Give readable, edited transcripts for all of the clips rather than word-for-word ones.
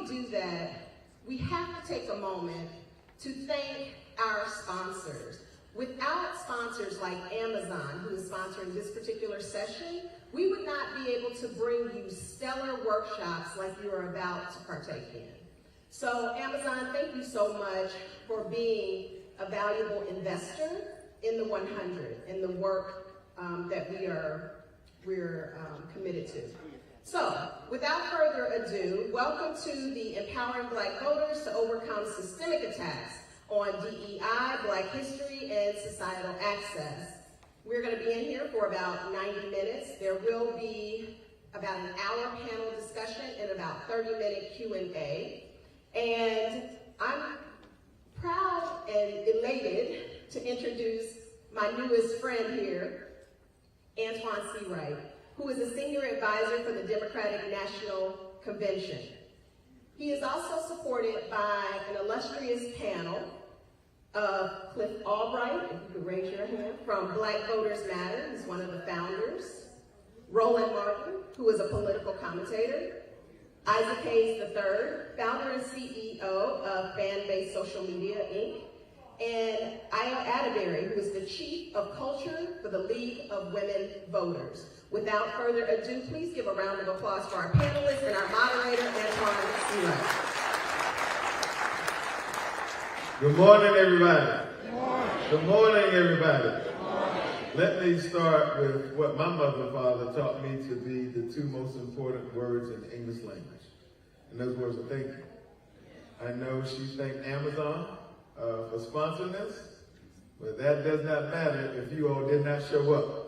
do that, we have to take a moment to thank our sponsors. Without sponsors like Amazon, who is sponsoring this particular session, we would not be able to bring you stellar workshops like you are about to partake in. So Amazon, thank you so much for being a valuable investor in the 100, in the work that we're committed to. So, without further ado, welcome to the Empowering Black Voters to Overcome Systemic Attacks on DEI, Black History, and Societal Access. We're going to be in here for about 90 minutes. There will be about an hour panel discussion and about 30-minute Q&A. And I'm proud and elated to introduce my newest friend here, Antoine C. Wright, who is a senior advisor for the Democratic National Convention. He is also supported by an illustrious panel of Cliff Albright, if you could raise your hand, from Black Voters Matter, he's one of the founders, Roland Martin, who is a political commentator, Isaac Hayes III, founder and CEO of Fan-Based Social Media, Inc., and Aya Atterbury, who is the Chief of Culture for the League of Women Voters. Without further ado, please give a round of applause for our panelists and our moderator, Antoine C. Wright. Good morning, everybody. Good morning. Good morning, everybody. Good morning. Let me start with what my mother and father taught me to be the two most important words in the English language. And those words are thank you. I know she thanked Amazon for sponsoring this, but that does not matter if you all did not show up.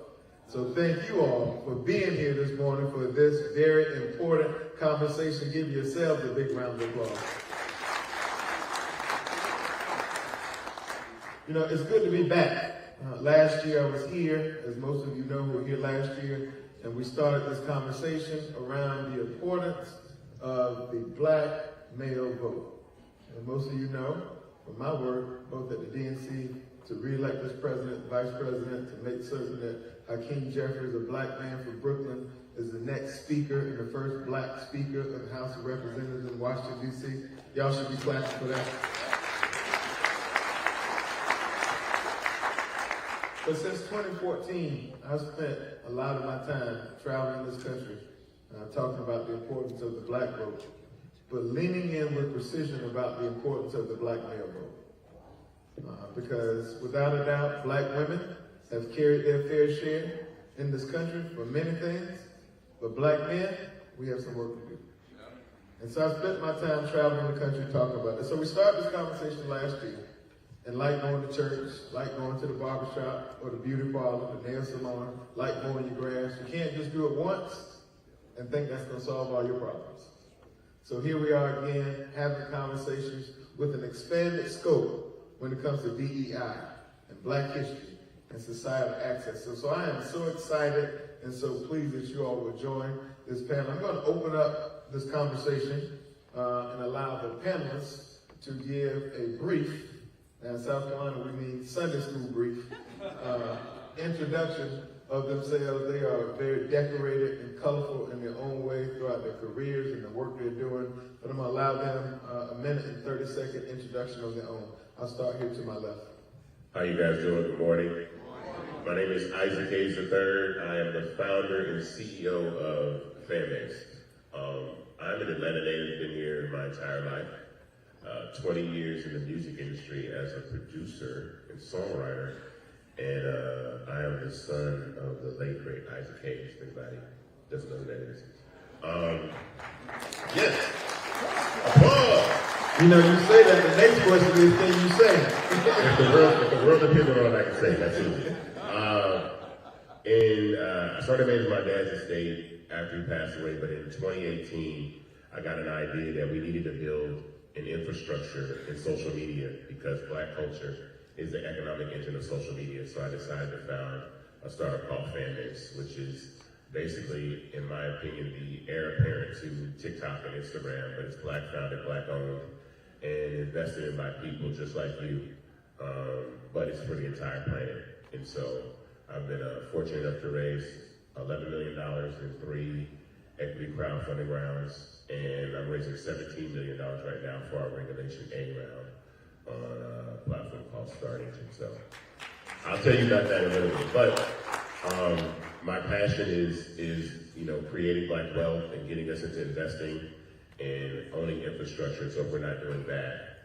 So thank you all for being here this morning for this very important conversation. Give yourselves a big round of applause. You know, it's good to be back. Last year I was here, as most of you know who were here last year, and we started this conversation around the importance of the black male vote. And most of you know from my work, both at the DNC, to re-elect this president, vice president, to make certain that Hakeem Jeffries, a black man from Brooklyn, is the next speaker and the first black speaker of the House of Representatives in Washington, D.C. Y'all should be clapping for that. But since 2014, I've spent a lot of my time traveling this country, talking about the importance of the black vote, but leaning in with precision about the importance of the black male vote. Because without a doubt, black women have carried their fair share in this country for many things, but black men, we have some work to do. And so I spent my time traveling the country talking about this. So we started this conversation last year, and like going to church, like going to the barbershop or the beauty parlor, the nail salon, like mowing your grass, you can't just do it once and think that's going to solve all your problems. So here we are again, having conversations with an expanded scope when it comes to DEI and black history and societal access. So I am so excited and so pleased that you all will join this panel. I'm going to open up this conversation and allow the panelists to give a brief, now in South Carolina we mean Sunday school brief, introduction of themselves. They are very decorated and colorful in their own way throughout their careers and the work they're doing, but I'm going to allow them a minute and 30-second introduction of their own. I'll start here to my left. How you guys doing? Good morning. My name is Isaac Hayes III. I am the founder and CEO of Fan-Based. I'm an Atlanta native, been here my entire life. 20 years in the music industry as a producer and songwriter. And I am the son of the late, great Isaac Hayes. If anybody doesn't know who that is. Yes. Applause. You know, you say that, the next question is, can you say? If the world depended on what I can say, that's easy. I started managing my dad's estate after he passed away, but in 2018, I got an idea that we needed to build an infrastructure in social media because black culture is the economic engine of social media. So I decided to found a startup called Fanbase, which is basically, in my opinion, the heir apparent to TikTok and Instagram, but it's black founded, black owned, and invested in by people just like you, but it's for the entire planet. And so I've been fortunate enough to raise $11 million in 3 equity crowdfunding rounds, and I'm raising $17 million right now for our Regulation A round on a platform called Start Engine. So I'll tell you about that in a little bit. But my passion is creating black wealth and getting us into investing and owning infrastructure. So if we're not doing that,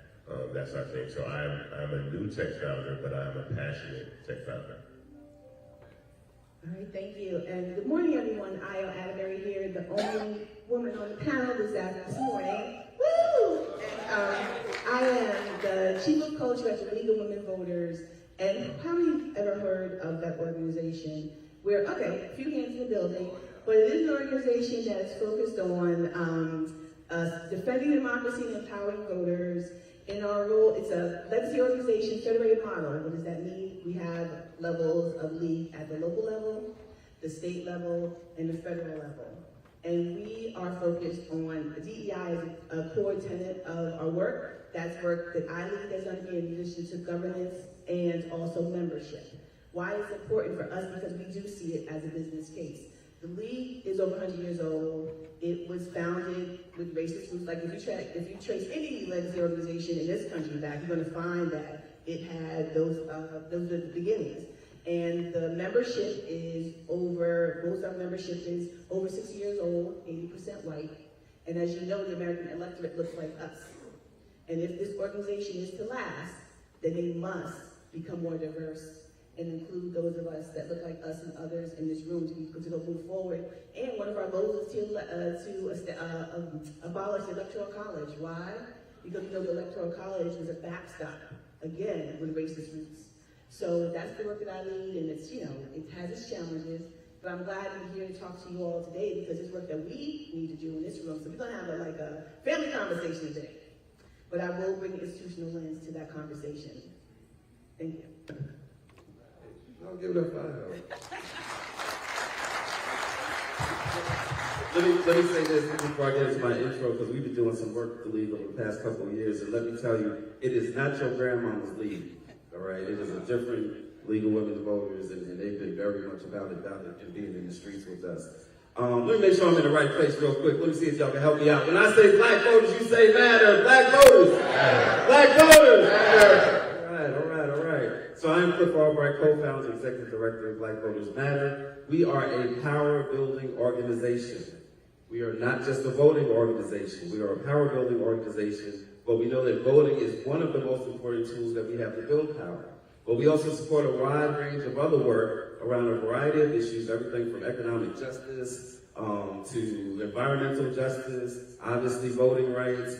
that's our thing. So I'm a new tech founder, but I'm a passionate tech founder. All right, thank you. And good morning, everyone. Io Atterbury here, the only woman on the panel this morning. Woo! And I am the Chief of Culture at the League of Women Voters. And how many have ever heard of that organization? Where, okay, a few hands in the building, but it is an organization that is focused on defending democracy and empowering voters. In our role, it's a legacy organization, federated model. What does that mean? We have levels of league at the local level, the state level, and the federal level. And we are focused on DEI as a core tenet of our work. That's work that I lead as under in addition to governance and also membership. Why it's important for us? Because we do see it as a business case. The league is over 100 years old. It was founded with racist roots. Like if you trace any legacy organization in this country back, you're going to find that it had those are the beginnings. And the membership is most of our membership is over 60 years old, 80% white. And as you know, the American electorate looks like us. And if this organization is to last, then they must become more diverse and include those of us that look like us and others in this room to go move forward. And one of our goals is to abolish the Electoral College. Why? Because we know the Electoral College is a backstop, again, with racist roots. So that's the work that I lead, and it's, it has its challenges, but I'm glad I'm here to talk to you all today because it's work that we need to do in this room. So we're gonna have a family conversation today, but I will bring institutional lens to that conversation. Thank you. I'll give it a 5. Let me say this before I get into my intro, because we've been doing some work with the League over the past couple of years, and let me tell you, it is not your grandmama's league, all right? It is a different League of Women Voters, and they've been very much about it and being in the streets with us. Let me make sure I'm in the right place real quick. Let me see if y'all can help me out. When I say black voters, you say matter. Black voters. Matter. Black voters. Matter. All right. So I'm Cliff Albright, co-founder and executive director of Black Voters Matter. We are a power-building organization. We are not just a voting organization. We are a power-building organization, but we know that voting is one of the most important tools that we have to build power. But we also support a wide range of other work around a variety of issues, everything from economic justice to environmental justice, obviously voting rights,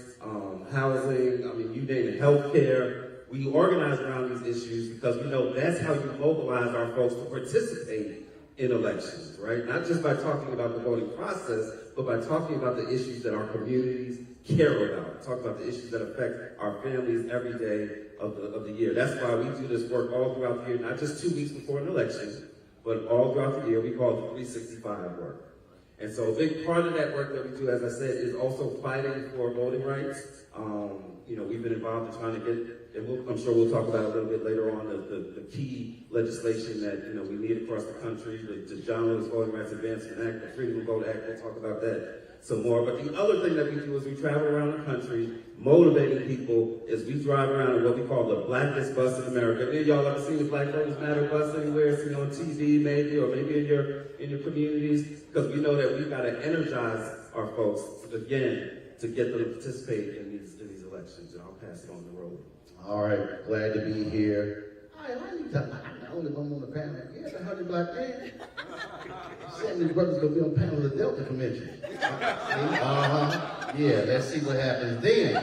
housing, you name it, healthcare. We organize around these issues because we know that's how you mobilize our folks to participate in elections, right? Not just by talking about the voting process, but by talking about the issues that our communities care about, talk about the issues that affect our families every day of the year. That's why we do this work all throughout the year, not just 2 weeks before an election, but all throughout the year. We call it the 365 work. And so a big part of that work that we do, as I said, is also fighting for voting rights. We've been involved in trying to get, and I'm sure we'll talk about a little bit later on, the key legislation that, we need across the country, the John Lewis Voting Rights Advancement Act, the Freedom to Vote Act. We'll talk about that some more. But the other thing that we do is we travel around the country motivating people as we drive around in what we call the blackest bus in America. Any of y'all ever seen the Black Voters Matter bus anywhere? Seen it on TV maybe, or maybe in your communities? Because we know that we've got to energize our folks, again, to get them to participate in these elections. And I'll pass it on the road. All right, glad to be here. I'm the only one on the panel. Yeah, the 100 black men. 70 brothers gonna be on panel of the Delta Convention. Yeah, let's see what happens then.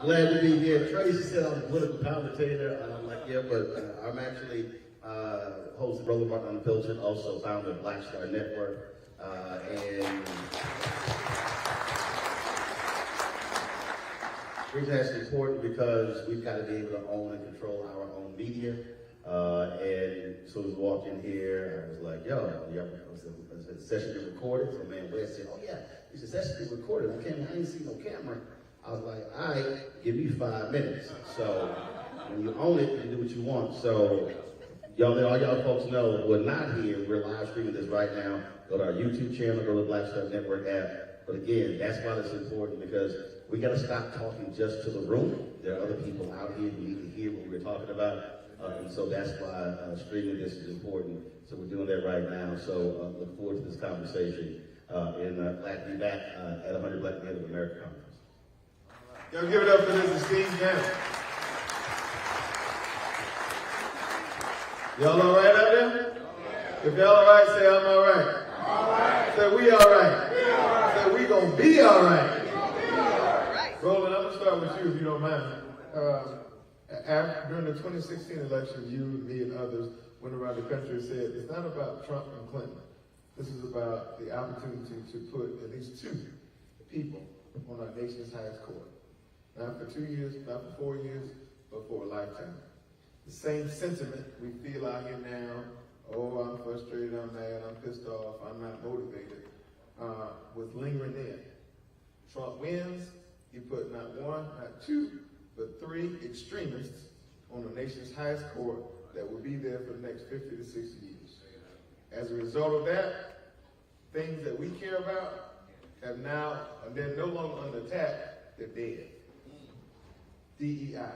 Glad to be here. Tracy said I'm a political commentator. And I'm like, yeah, but I'm actually host of Brother Martin Unfiltered, also founder of Black Star Network. And the reason that's important because we've got to be able to own and control our own media. And so as we walked in here, I was like, yo, was the session been recorded? So man West said, oh yeah, it's a session been recorded. I ain't see no camera. I was like, all right, give me 5 minutes. So when you own it, you do what you want. So all y'all folks know who are not here, we're live streaming this right now. Go to our YouTube channel, go to the Black Stuff Network app. But again, that's why it's important, because we got to stop talking just to the room. There are other people out here who need to hear what we're talking about. And so that's why streaming this is important. So we're doing that right now. So look forward to this conversation. And glad to be back at 100 Black Men of America Conference. Y'all give it up for this esteemed panel. Y'all all right out there? If y'all all right, say I'm all right. All right. Say we all right. We all right. Say we gonna be all right. Roland, I'm gonna start with you if you don't mind. During the 2016 election, you, me, and others went around the country and said it's not about Trump and Clinton. This is about the opportunity to put at least two people on our nation's highest court. Not for 2 years, not for 4 years, but for a lifetime. The same sentiment we feel out here now, oh, I'm frustrated, I'm mad, I'm pissed off, I'm not motivated, was lingering in. Trump wins, he put not one, not two, but three extremists on the nation's highest court that will be there for the next 50 to 60 years. As a result of that, things that we care about have now, and they're no longer under attack, they're dead. DEI.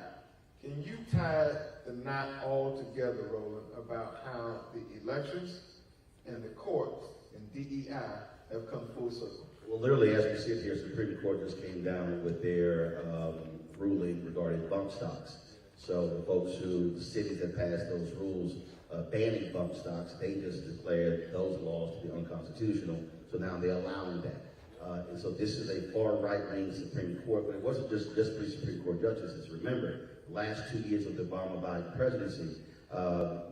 Can you tie the knot all together, Roland, about how the elections and the courts and DEI have come full circle? Well, literally, as we sit here, Supreme Court just came down with their ruling regarding bump stocks. So the folks the cities that passed those rules banning bump stocks, they just declared those laws to be unconstitutional. So now they're allowing that. And so this is a far right-wing Supreme Court, but it wasn't just three Supreme Court justices. Remember, the last 2 years of the Obama-Biden presidency,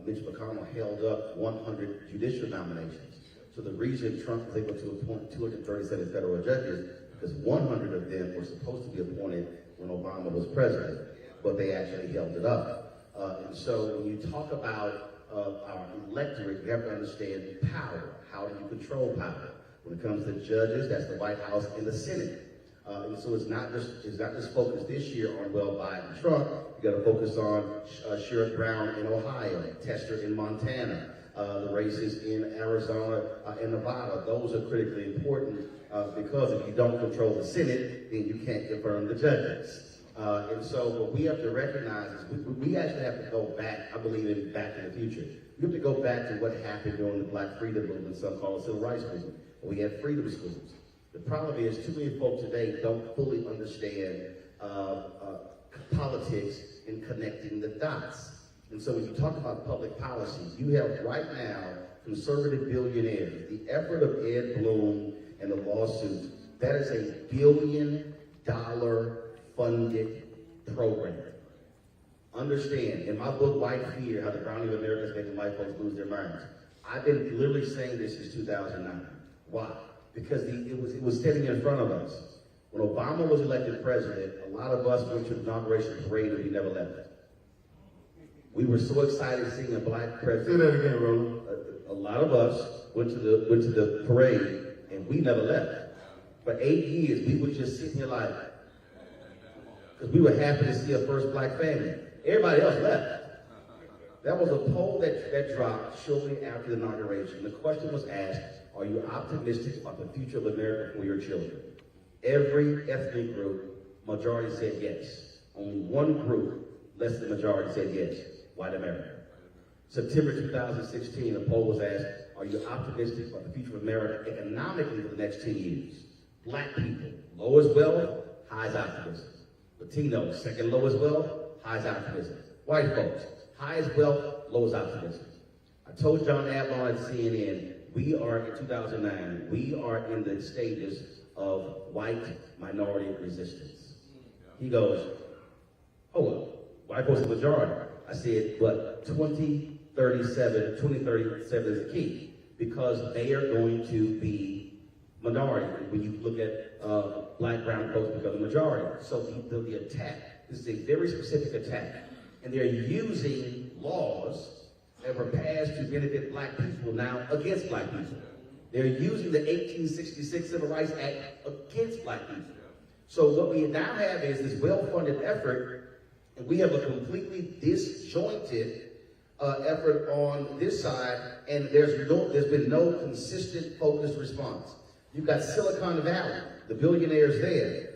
Mitch McConnell held up 100 judicial nominations. So the reason Trump was able to appoint 237 federal judges, because 100 of them were supposed to be appointed when Obama was president, but they actually held it up. And so when you talk about our electorate, you have to understand power. How do you control power? When it comes to judges, that's the White House and the Senate. And so it's not just focused this year on, well, Biden and Trump. You got to focus on Sherrod Brown in Ohio, Tester in Montana, the races in Arizona and Nevada. Those are critically important because if you don't control the Senate, then you can't confirm the judges. And so what we have to recognize is we actually have to go back, I believe in back in the future. We have to go back to what happened during the Black Freedom Movement, some call it Civil Rights Movement. We had freedom schools. The problem is too many folks today don't fully understand politics and connecting the dots. And so when you talk about public policy, you have right now conservative billionaires. The effort of Ed Blum and the lawsuits, that is a $1 billion funded program. Understand, in my book, White Fear, How the Browning of America is Making White Folks Lose Their Minds, I've been literally saying this since 2009. Why? Because it was sitting in front of us. When Obama was elected president, a lot of us went to the inauguration parade and we never left. We were so excited seeing a black president. Say that again, Roland. A lot of us went to the parade and we never left. For 8 years, we were just sitting here like, because we were happy to see a first black family. Everybody else left. That was a poll that dropped shortly after the inauguration. The question was asked, are you optimistic about the future of America for your children? Every ethnic group, majority said yes. Only one group, less than the majority, said yes, white America. September 2016, a poll was asked, are you optimistic about the future of America economically for the next 10 years? Black people, lowest wealth, highest optimism. Latinos, second lowest wealth, highest optimism. White folks, highest wealth, lowest optimism. I told John Adlon at CNN, we are, in 2009, we are in the stages of white minority resistance. He goes, oh, well, white folks are the majority. I said, but 2037 is the key, because they are going to be minority. When you look at black, brown folks become the majority. So the attack, this is a very specific attack. And they're using laws that were passed to benefit black people now against black people. They're using the 1866 Civil Rights Act against black people. So what we now have is this well-funded effort, and we have a completely disjointed effort on this side, and there's been no consistent, focused response. You've got Silicon Valley, the billionaires there,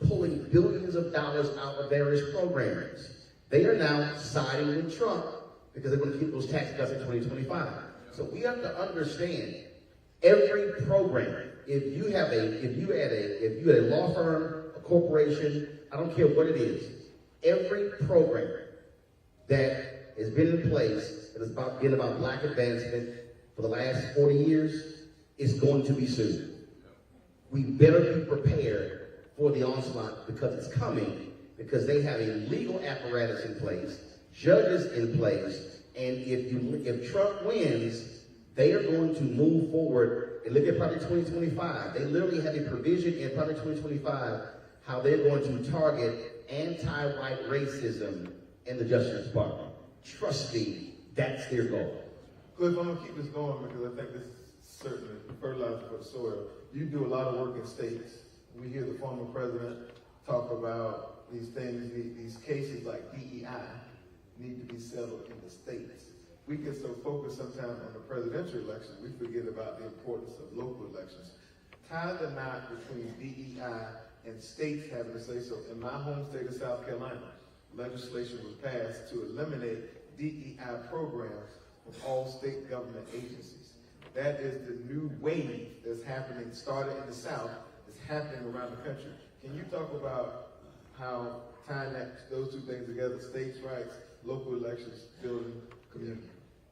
pulling billions of dollars out of various programs. They are now siding with Trump because they want to keep those tax cuts in 2025. So we have to understand every program. If you had a law firm, a corporation, I don't care what it is, every program that has been in place that has been about black advancement for the last 40 years is going to be sued. We better be prepared for the onslaught because it's coming, because they have a legal apparatus in place, judges in place, and if Trump wins, they are going to move forward and look at Project 2025. They literally have a provision in Project 2025 how they're going to target anti-white racism in the Justice Department. Trust me, that's their goal. Cliff, I'm going to keep this going because I think this is certainly fertilizer for the soil. You do a lot of work in states. We hear the former president talk about these things, these cases like DEI need to be settled in the states. We get so focused sometimes on the presidential election, we forget about the importance of local elections. Tie the knot between DEI and states having to say so. In my home state of South Carolina, legislation was passed to eliminate DEI programs from all state government agencies. That is the new wave that's happening, started in the South, is happening around the country. Can you talk about how tying those two things together, states' rights, local elections, building community?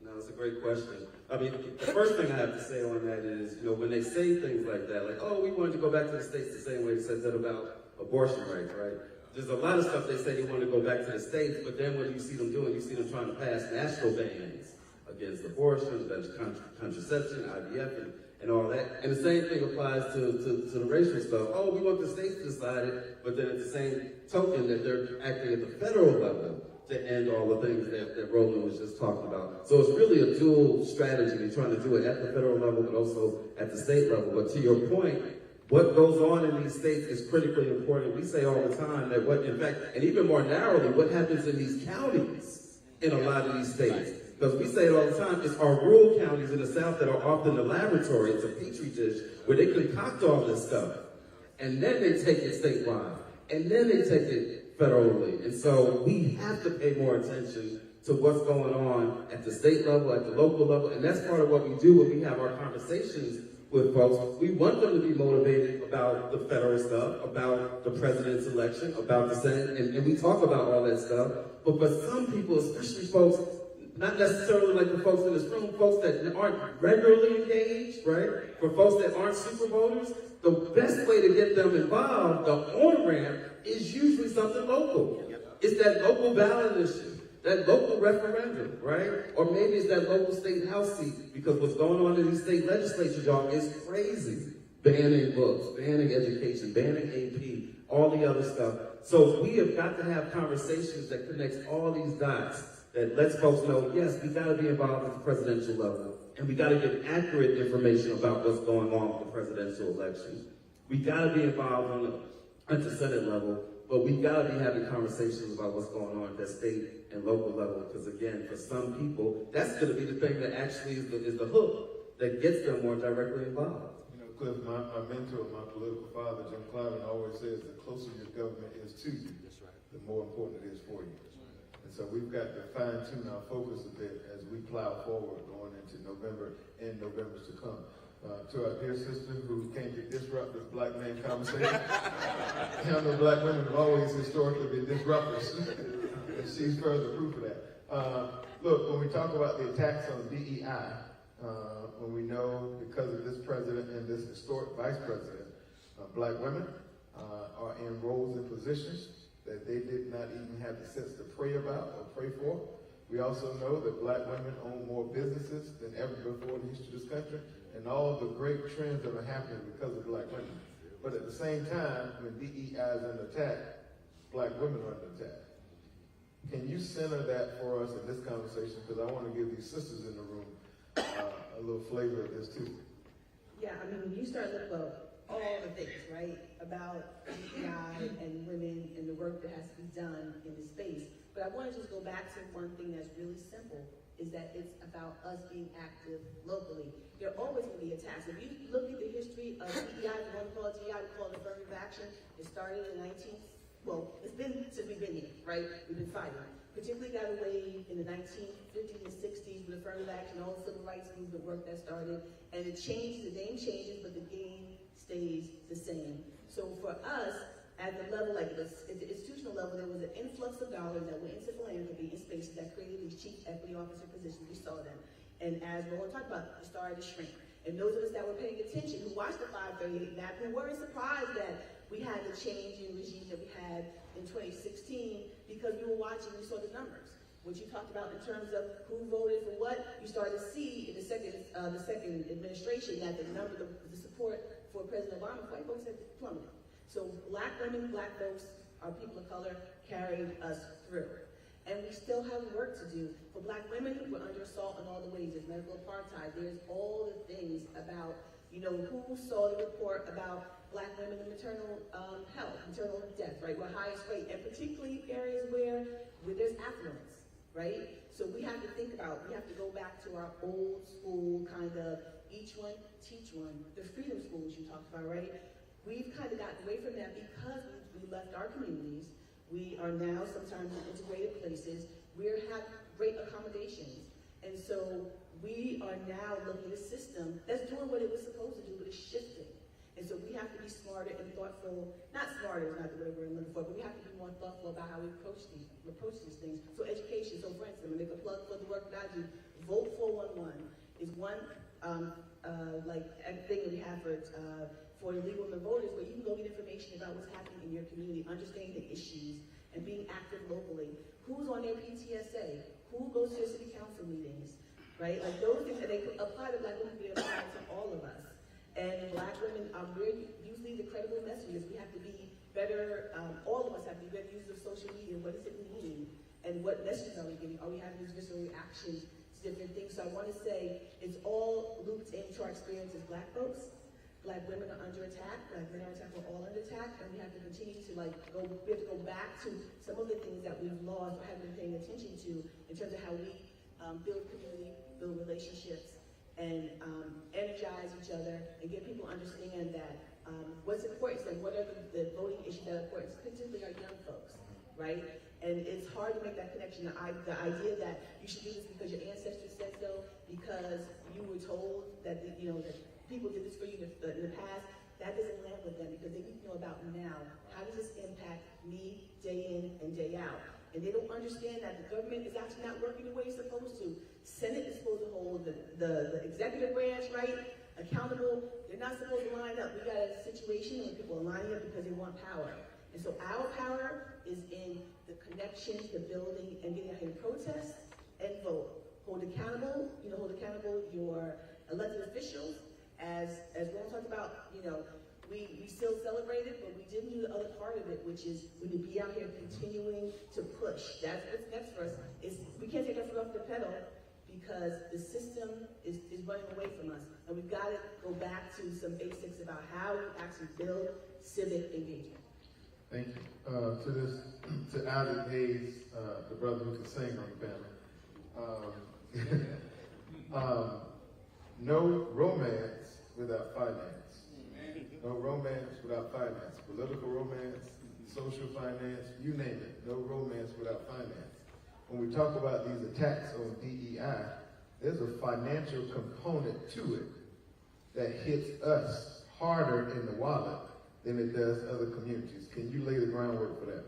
No, it's a great question. I mean, the first thing I have to say on that is, when they say things like that, like, oh, we wanted to go back to the states the same way they said that about abortion rights, right? There's a lot of stuff they say they want to go back to the states, but then what you see them doing, you see them trying to pass national bans against abortion, against contraception, IVF, and all that. And the same thing applies to the racial stuff. Oh, we want the states to decide it, but then at the same token that they're acting at the federal level to end all the things that Roland was just talking about. So it's really a dual strategy. They're trying to do it at the federal level, but also at the state level. But to your point, what goes on in these states is critically important. We say all the time that in fact, and even more narrowly, what happens in these counties in a lot of these states. Because we say it all the time, it's our rural counties in the South that are often the laboratory. It's a petri dish where they concoct all this stuff. And then they take it statewide. And then they take it federally. And so we have to pay more attention to what's going on at the state level, at the local level. And that's part of what we do when we have our conversations with folks. We want them to be motivated about the federal stuff, about the president's election, about the Senate, and we talk about all that stuff. But for some people, especially folks, not necessarily like the folks in this room, folks that aren't regularly engaged, right? For folks that aren't super voters, the best way to get them involved, the on-ramp, is usually something local. It's that local ballot issue, that local referendum, right? Or maybe it's that local state house seat, because what's going on in these state legislatures, y'all, is crazy. Banning books, banning education, banning AP, all the other stuff. So we have got to have conversations that connects all these dots, that lets folks know, yes, we got to be involved at the presidential level, and we got to get accurate information about what's going on with the presidential election. We got to be involved at the Senate level, but we got to be having conversations about what's going on at the state and local level, because again, for some people, that's going to be the thing that actually is the hook that gets them more directly involved. Cliff, my mentor, my political father, Jim Clyburn, always says the closer your government is to you, the more important it is for you. And so we've got to fine-tune our focus a bit as we plow forward going into November and Novembers to come. To our dear sister who came to disrupt this black man conversation. I know black women have always historically been disruptors. And she's further proof of that. Look, when we talk about the attacks on DEI, when we know because of this president and this historic vice president, black women are in roles and positions that they did not even have the sense to pray about or pray for. We also know that black women own more businesses than ever before in the history of this country, and all the great trends that are happening because of black women. But at the same time, when DEI is under attack, black women are under attack. Can you center that for us in this conversation? Because I want to give these sisters in the room a little flavor of this too. Yeah, I mean, when you start looking at all the things, right, about DEI and women and the work that has to be done in this space, but I want to just go back to one thing that's really simple. is that it's about us being active locally. There are always going to be attacks. If you look at the history of DEI, we want to call it DEI, we call it affirmative action. It started in it's been since we've been here, right? We've been fighting. Particularly got away in the 1950s and 60s with affirmative action, all the civil rights movement work that started. And it changes, the name changes, but the game stays the same. So for us, at the level, like at the institutional level, there was an influx of dollars that went into philanthropy in spaces that created these chief equity officer positions. We saw them. And as Roland talked about, it started to shrink. And those of us that were paying attention, who watched the 538 map, who weren't surprised that we had the change in regime that we had in 2016, because we were watching, we saw the numbers. What you talked about in terms of who voted for what, you started to see in the second administration that the support for President Obama, white folks had plummeted. So black women, black folks, our people of color carried us through. And we still have work to do. For black women, we're under assault in all the ways. There's medical apartheid. There's all the things about, who saw the report about black women and maternal health, maternal death, right? We're highest rate, and particularly areas where there's affluence, right? So we have to think about, we have to go back to our old school kind of each one, teach one, the freedom schools you talked about, right? We've kind of gotten away from that because we left our communities. We are now sometimes in integrated places. We have great accommodations. And so we are now looking at a system that's doing what it was supposed to do, but it's shifting. And so we have to be smarter and thoughtful. Not smarter is not the word we're looking for, but we have to be more thoughtful about how we approach these things. So education, so for instance, I'm gonna make a plug for the work that I do. Vote 411 is one thing that we have for legal women voters, where you can go get information about what's happening in your community, understanding the issues, and being active locally. Who's on their PTSA? Who goes to their city council meetings? Right? Like those things that they apply to black women, they apply to all of us. And black women are usually the credible messengers. We have to be better, all of us have to be better users of social media. What is it we need? And what messages are we getting? Are we having these visceral reactions to different things? So I want to say it's all looped into our experience as black folks. Black women are under attack, black men are attacked, we're all under attack, and we have to continue to go back to some of the things that we've lost or haven't been paying attention to in terms of how we build community, build relationships, and energize each other, and get people to understand that what's important is that what are the voting issues that are important, particularly our young folks, right? And it's hard to make that connection. The idea that you should do this because your ancestors said so, because you were told that that people did this for you in the past, that doesn't land with them because they need to know about now. How does this impact me day in and day out? And they don't understand that the government is actually not working the way it's supposed to. Senate is supposed to hold the executive branch, right, accountable. They're not supposed to line up. We got a situation where people are lining up because they want power. And so our power is in the connection, the building, and getting out here and protest and vote. Hold accountable your elected officials. As Ron talked about, we still celebrated, but we didn't do the other part of it, which is we need to be out here continuing to push. That's what's next for us. We can't take our foot off the pedal because the system is running away from us. And we've got to go back to some basics about how we actually build civic engagement. Thank you. To Alden Hayes, the brother who can sing on the panel. No romance without finance. No romance without finance. Political romance, social finance, you name it. No romance without finance. When we talk about these attacks on DEI, there's a financial component to it that hits us harder in the wallet than it does other communities. Can you lay the groundwork for that?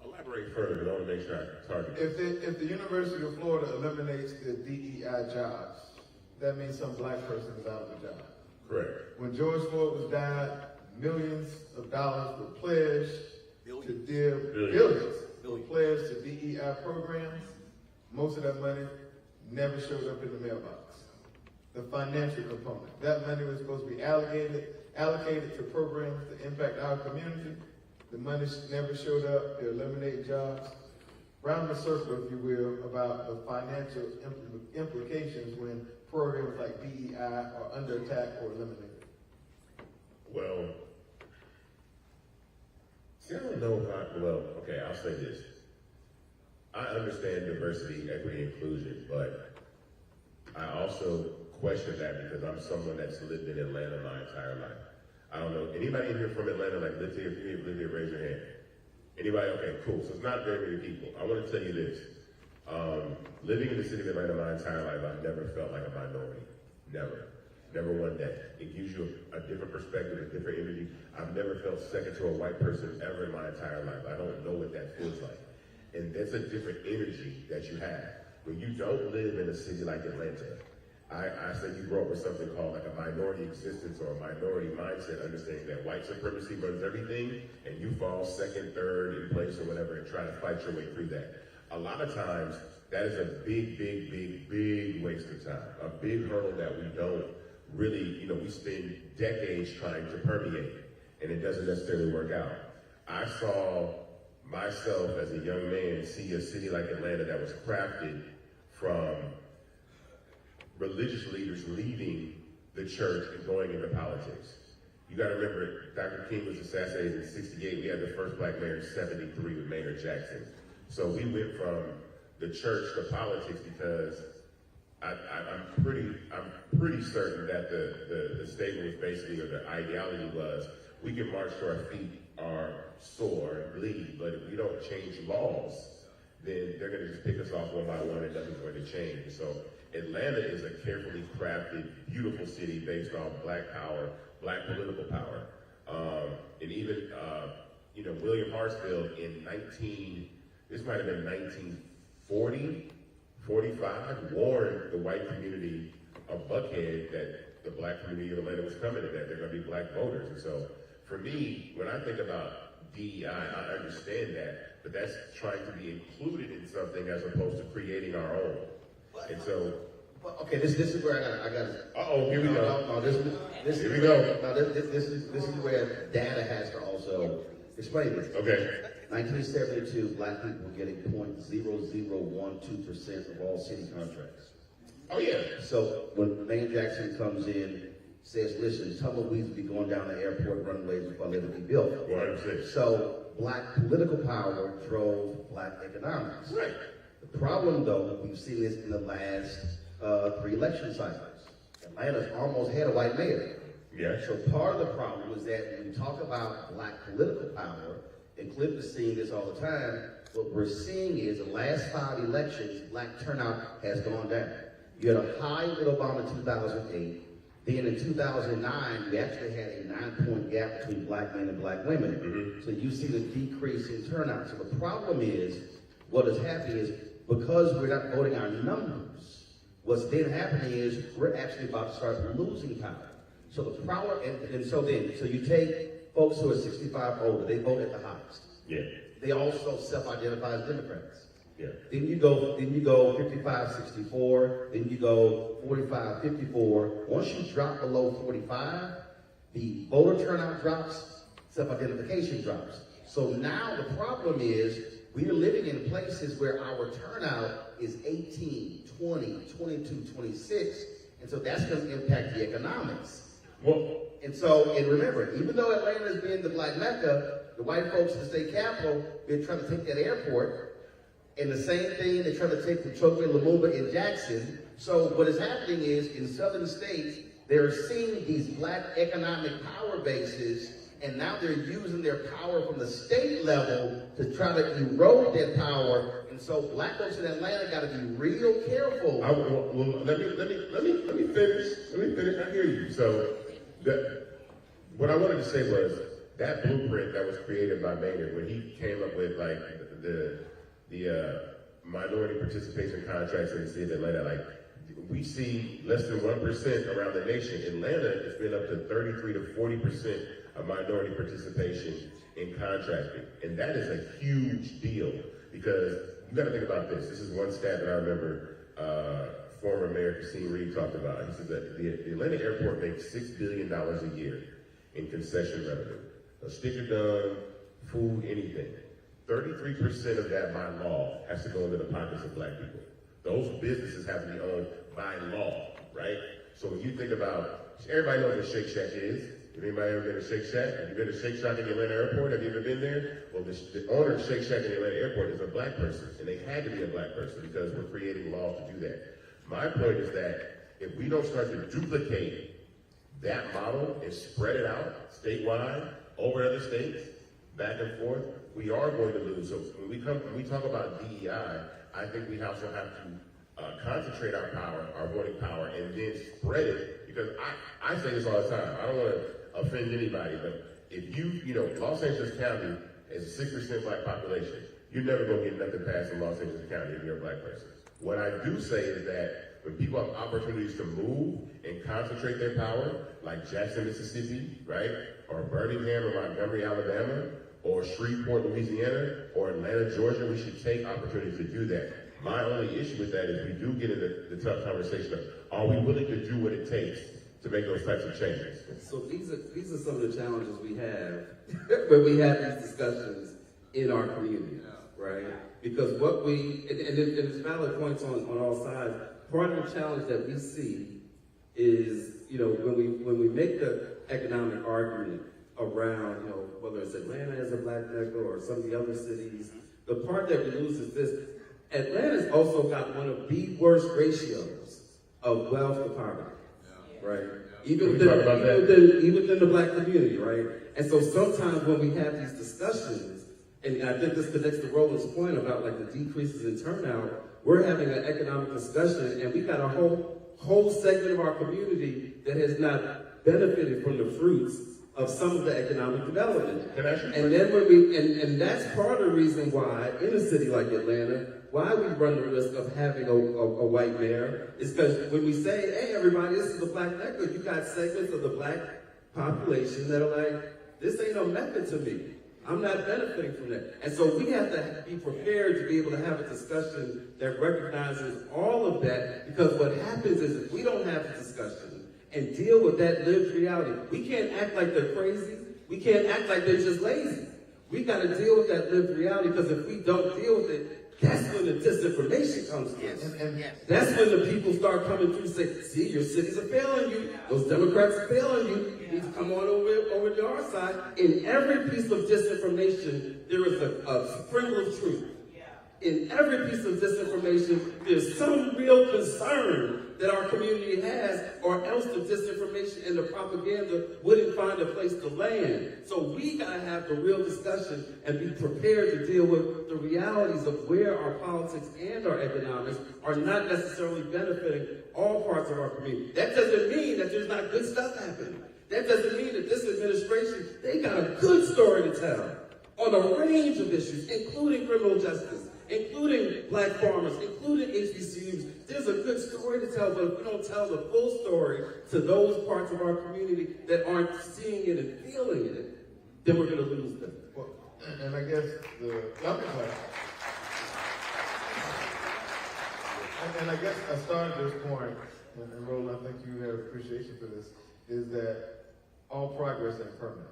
Elaborate further, because I want to make sure I target. If the University of Florida eliminates the DEI jobs, that means some black person is out of the job. Correct. When George Floyd was died, millions of dollars were pledged to billions were pledged to DEI programs. Most of that money never showed up in the mailbox. The financial component. That money was supposed to be allocated to programs that impact our community. The money never showed up. They eliminated jobs. Round the circle, if you will, about the financial implications when programs like DEI are under attack or eliminated. Well, see, I don't know if I'll say this. I understand diversity, equity, inclusion, but I also question that because I'm someone that's lived in Atlanta my entire life. I don't know, anybody in here from Atlanta, like live here, if you live here, raise your hand. Anybody? Okay, cool. So it's not very many people. I want to tell you this. Living in the city of Atlanta my entire life, I've never felt like a minority. Never. Never one day. It gives you a different perspective, a different energy. I've never felt second to a white person ever in my entire life. I don't know what that feels like. And that's a different energy that you have. When you don't live in a city like Atlanta, I say you grow up with something called like a minority existence or a minority mindset, understanding that white supremacy runs everything, and you fall second, third in place or whatever, and try to fight your way through that. A lot of times, that is a big waste of time, a big hurdle that we don't really, we spend decades trying to permeate, and it doesn't necessarily work out. I saw myself as a young man see a city like Atlanta that was crafted from religious leaders leaving the church and going into politics. You gotta remember, Dr. King was assassinated in '68. We had the first black mayor in '73 with Maynard Jackson. So we went from the church to politics because I'm pretty certain that the statement was basically, or the ideology was, we can march to our feet or soar and bleed, but if we don't change laws, then they're gonna just pick us off one by one and nothing's going to change. So Atlanta is a carefully crafted, beautiful city based on black power, black political power. And even, William Hartsfield in this might have been 1940, 45, warned the white community of Buckhead that the black community of Atlanta was coming and that they're gonna be black voters. And so for me, when I think about DEI, I understand that, but that's trying to be included in something as opposed to creating our own. And so, okay, this is where I got. Here we go. No, this Here we go. No, this is where data has to also explain this. Okay. 1972, black people were getting 0.0012% of all city contracts. Oh yeah. So when Maynard Jackson comes in, says, listen, tumbleweeds will be going down the airport runways before they be built. 100%. So black political power drove black economics. Right. The problem, though, we've seen this in the last 3 election cycles. Atlanta's almost had a white mayor. Yeah. So part of the problem is that when we talk about black political power, and Cliff is seeing this all the time, what we're seeing is the last 5 elections, black turnout has gone down. You had a high with Obama in 2008. Then in 2009, we actually had a 9-point gap between black men and black women. Mm-hmm. So you see the decrease in turnout. So the problem is, what is happening is, because we're not voting our numbers, what's then happening is we're actually about to start losing power. So the power, so you take folks who are 65 older, they vote at the highest. Yeah. They also self-identify as Democrats. Yeah. Then you go 55, 64, then you go 45, 54. Once you drop below 45, the voter turnout drops, self-identification drops. So now the problem is we are living in places where our turnout is 18, 20, 22, 26, and so that's going to impact the economics. Well, And remember, even though Atlanta has been the black Mecca, the white folks in the state capitol been trying to take that airport. And the same thing, they're trying to take the Trophy Lumumba in Jackson. So what is happening is, in southern states, they're seeing these black economic power bases, and now they're using their power from the state level to try to erode that power. And so black folks in Atlanta got to be real careful. let me finish. I hear you. So, what I wanted to say was that blueprint that was created by Maynard when he came up with like the minority participation contracts in the city of Atlanta, like we see less than 1% around the nation. Atlanta, it's been up to 33 to 40% of minority participation in contracting, and that is a huge deal because you got to think about this. This is one stat that I remember former Mayor Cassine Reed talked about. He said that the Atlanta airport makes $6 billion a year in concession revenue. A sticker done, food, anything. 33% of that by law has to go into the pockets of black people. Those businesses have to be owned by law, right? So when you think about, everybody knows what Shake Shack is. If anybody ever been to Shake Shack, have you been to Shake Shack in the Atlanta airport? Have you ever been there? Well, the owner of Shake Shack in the Atlanta airport is a black person, and they had to be a black person because we're creating laws to do that. My point is that if we don't start to duplicate that model and spread it out statewide over other states, back and forth, we are going to lose. So when we talk about DEI, I think we also have to concentrate our power, our voting power, and then spread it. Because I say this all the time. I don't want to offend anybody, but if you know, Los Angeles County is a 6% black population. You're never going to get nothing passed in Los Angeles County if you're a black person. What I do say is that when people have opportunities to move and concentrate their power, like Jackson, Mississippi, right? Or Birmingham or Montgomery, Alabama, or Shreveport, Louisiana, or Atlanta, Georgia, we should take opportunities to do that. My only issue with that is we do get into the tough conversation of, are we willing to do what it takes to make those types of changes? So these are some of the challenges we have when we have these discussions in our community, right? Because what we, and it's valid points on all sides, part of the challenge that we see is, you know, when we make the economic argument around, you know, whether it's Atlanta as a black mecca or some of the other cities, the part that we lose is this: Atlanta's also got one of the worst ratios of wealth to poverty, right? Even within the black community, right? And so sometimes when we have these discussions, and I think this connects to Roland's point about like the decreases in turnout, we're having an economic discussion, and we got a whole segment of our community that has not benefited from the fruits of some of the economic development. And then and that's part of the reason why in a city like Atlanta, why we run the risk of having a white mayor is because when we say, hey everybody, this is the black mecca, you got segments of the black population that are like, this ain't no mecca to me. I'm not benefiting from that. And so we have to be prepared to be able to have a discussion that recognizes all of that, because what happens is if we don't have a discussion and deal with that lived reality, we can't act like they're crazy. We can't act like they're just lazy. We got to deal with that lived reality, because if we don't deal with it, that's when the disinformation comes in. That's when the people start coming through and say, see, your cities are failing you. Those Democrats are failing you. You need to come on over to our side. In every piece of disinformation, there is a sprinkle of truth. In every piece of disinformation, there's some real concern that our community has, or else the disinformation and the propaganda wouldn't find a place to land. So we gotta have the real discussion and be prepared to deal with the realities of where our politics and our economics are not necessarily benefiting all parts of our community. That doesn't mean that there's not good stuff happening. That doesn't mean that this administration, they got a good story to tell on a range of issues, including criminal justice, including black farmers, including HBCUs. There's a good story to tell, but if we don't tell the full story to those parts of our community that aren't seeing it and feeling it, then we're going to lose them. Well, and I guess and I guess I started this point, and Roland, I think you have appreciation for this, is that all progress ain't permanent.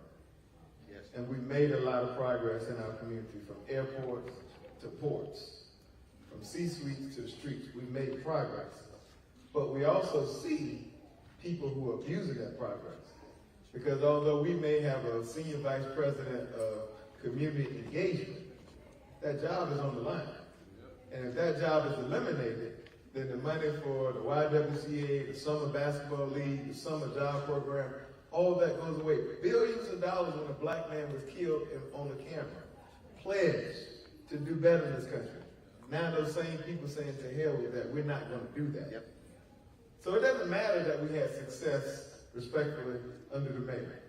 Yes. And we made a lot of progress in our community, from airports to ports, from C-suites to the streets. We made progress. But we also see people who are abusing that progress. Because although we may have a senior vice president of community engagement, that job is on the line. And if that job is eliminated, then the money for the YWCA, the Summer Basketball League, the Summer Job Program, all that goes away. Billions of dollars when a black man was killed on the camera. Pledged to do better in this country. Now those same people saying to hell with that, we're not going to do that. Yep. So it doesn't matter that we had success, respectfully, under the mayor.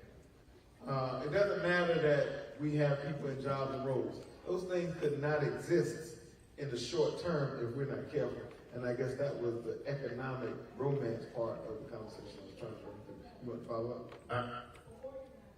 It doesn't matter that we have people in jobs and roles. Those things could not exist in the short term if we're not careful. And I guess that was the economic romance part of the conversation I was trying to bring through. You want to follow up?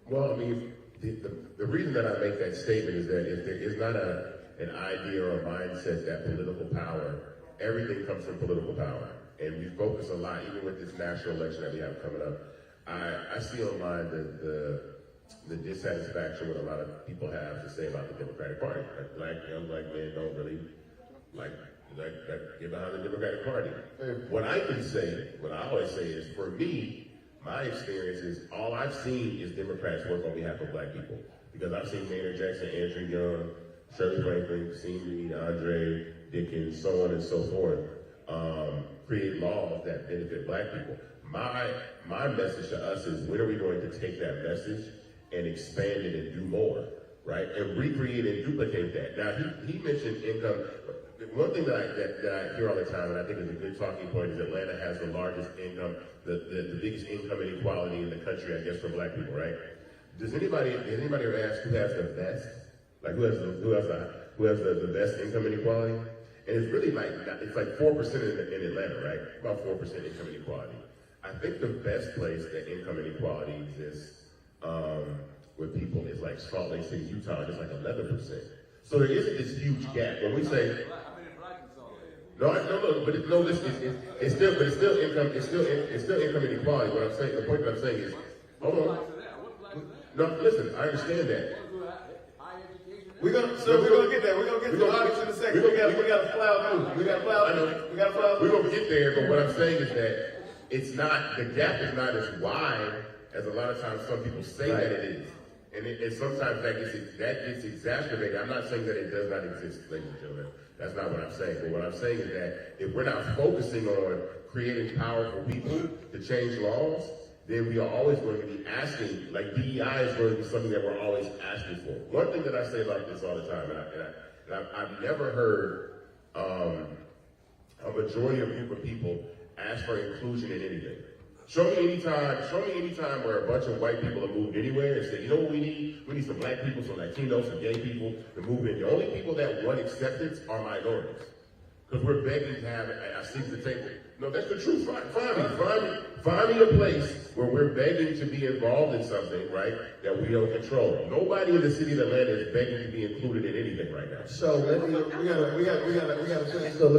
Well, I mean, the reason that I make that statement is that if there is not an idea or a mindset that political power, everything comes from political power. And we focus a lot, even with this national election that we have coming up. I see online the dissatisfaction what a lot of people have to say about the Democratic Party. Like young black men don't really like get behind the Democratic Party. What I can say, what I always say is, for me, My experience is all I've seen is Democrats work on behalf of black people. Because I've seen Maynard Jackson, Andrew Young, Shirley Franklin, Sean Reed, Andre Dickens, so on and so forth, create laws that benefit black people. My message to us is, when are we going to take that message and expand it and do more, right? And recreate and duplicate that. Now, he mentioned income. One thing that I hear all the time, and I think is a good talking point, is Atlanta has the largest income, the biggest income inequality in the country, I guess, for black people, right? Has anybody ever asked who has the best? Like who has the best income inequality? And it's really like 4% in Atlanta, right? About 4% income inequality. I think the best place that income inequality exists with people is like Salt Lake City, Utah, it's like 11%. So there isn't this huge gap. When we say, it's still income inequality. What I'm saying, the point that I'm saying is, hold on. No, listen, I understand that. We're gonna get there. We're gonna get to the audience in a second. We gotta plow through. We gotta plow through. We're gonna get there, but what I'm saying is that the gap is not as wide as a lot of times some people say that it is. And sometimes that gets exacerbated. I'm not saying that it does not exist, ladies and gentlemen. That's not what I'm saying. But what I'm saying is that if we're not focusing on creating powerful people to change laws, then we are always going to be asking, like DEI is going to be something that we're always asking for. One thing that I say about this all the time, and I've never heard a majority of a group of people ask for inclusion in anything. Show me any time where a bunch of white people have moved anywhere and said, you know what we need? We need some black people, some Latinos, some gay people to move in. The only people that want acceptance are minorities. Because we're begging to have a seat at the table. No, that's the truth. Find me a place where we're begging to be involved in something, right, that we don't control. Nobody in the city of Atlanta is begging to be included in anything right now. So let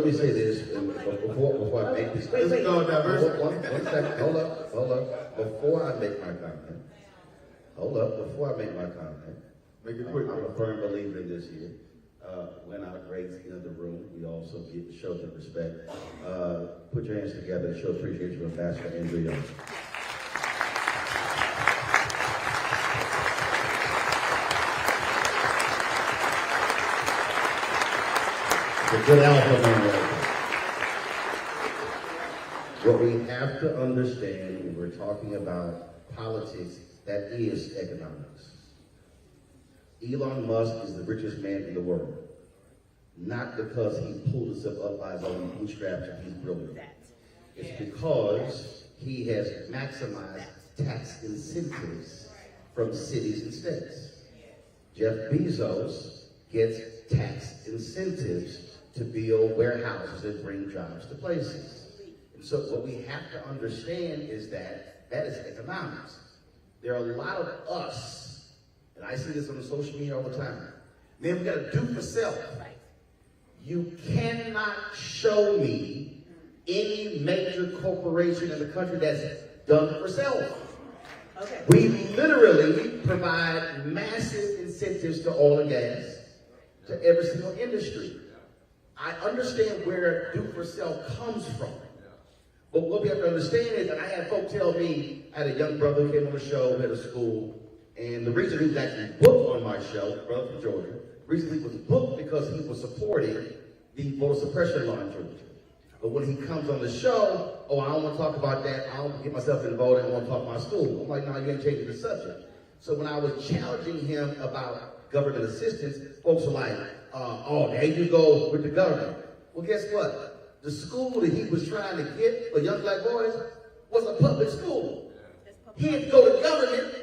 me say this before I make this. This is called diversity. One second. Hold up. Before I make my comment. Make it quick. I'm a firm believer in this here. When our greats in the room, we also get to show them respect. Put your hands together and show appreciation for Ambassador Andrew Young. The good alpha man right there. What we have to understand when we're talking about politics, that is economics. Elon Musk is the richest man in the world. Not because he pulled himself up by his own bootstraps and he's brilliant. It's because he has maximized tax incentives from cities and states. Jeff Bezos gets tax incentives to build warehouses and bring jobs to places. And so what we have to understand is that is economics. There are a lot of us, and I see this on the social media all the time. Man, we gotta do for self. You cannot show me any major corporation in the country that's done for self. Okay. We literally provide massive incentives to oil and gas, to every single industry. I understand where do for self comes from. But what we have to understand is that I had folk tell me, I had a young brother who came on the show at a school, and the reason he was actually booked on my show, brother from Georgia, recently was booked because he was supporting the voter suppression law in Georgia. But when he comes on the show, I don't want to talk about that. I don't get myself involved. I want to talk about my school. I'm like, no, you're going to change the subject. So when I was challenging him about government assistance, folks are like, there you go with the government. Well, guess what? The school that he was trying to get for young black boys was a public school. He had to go to government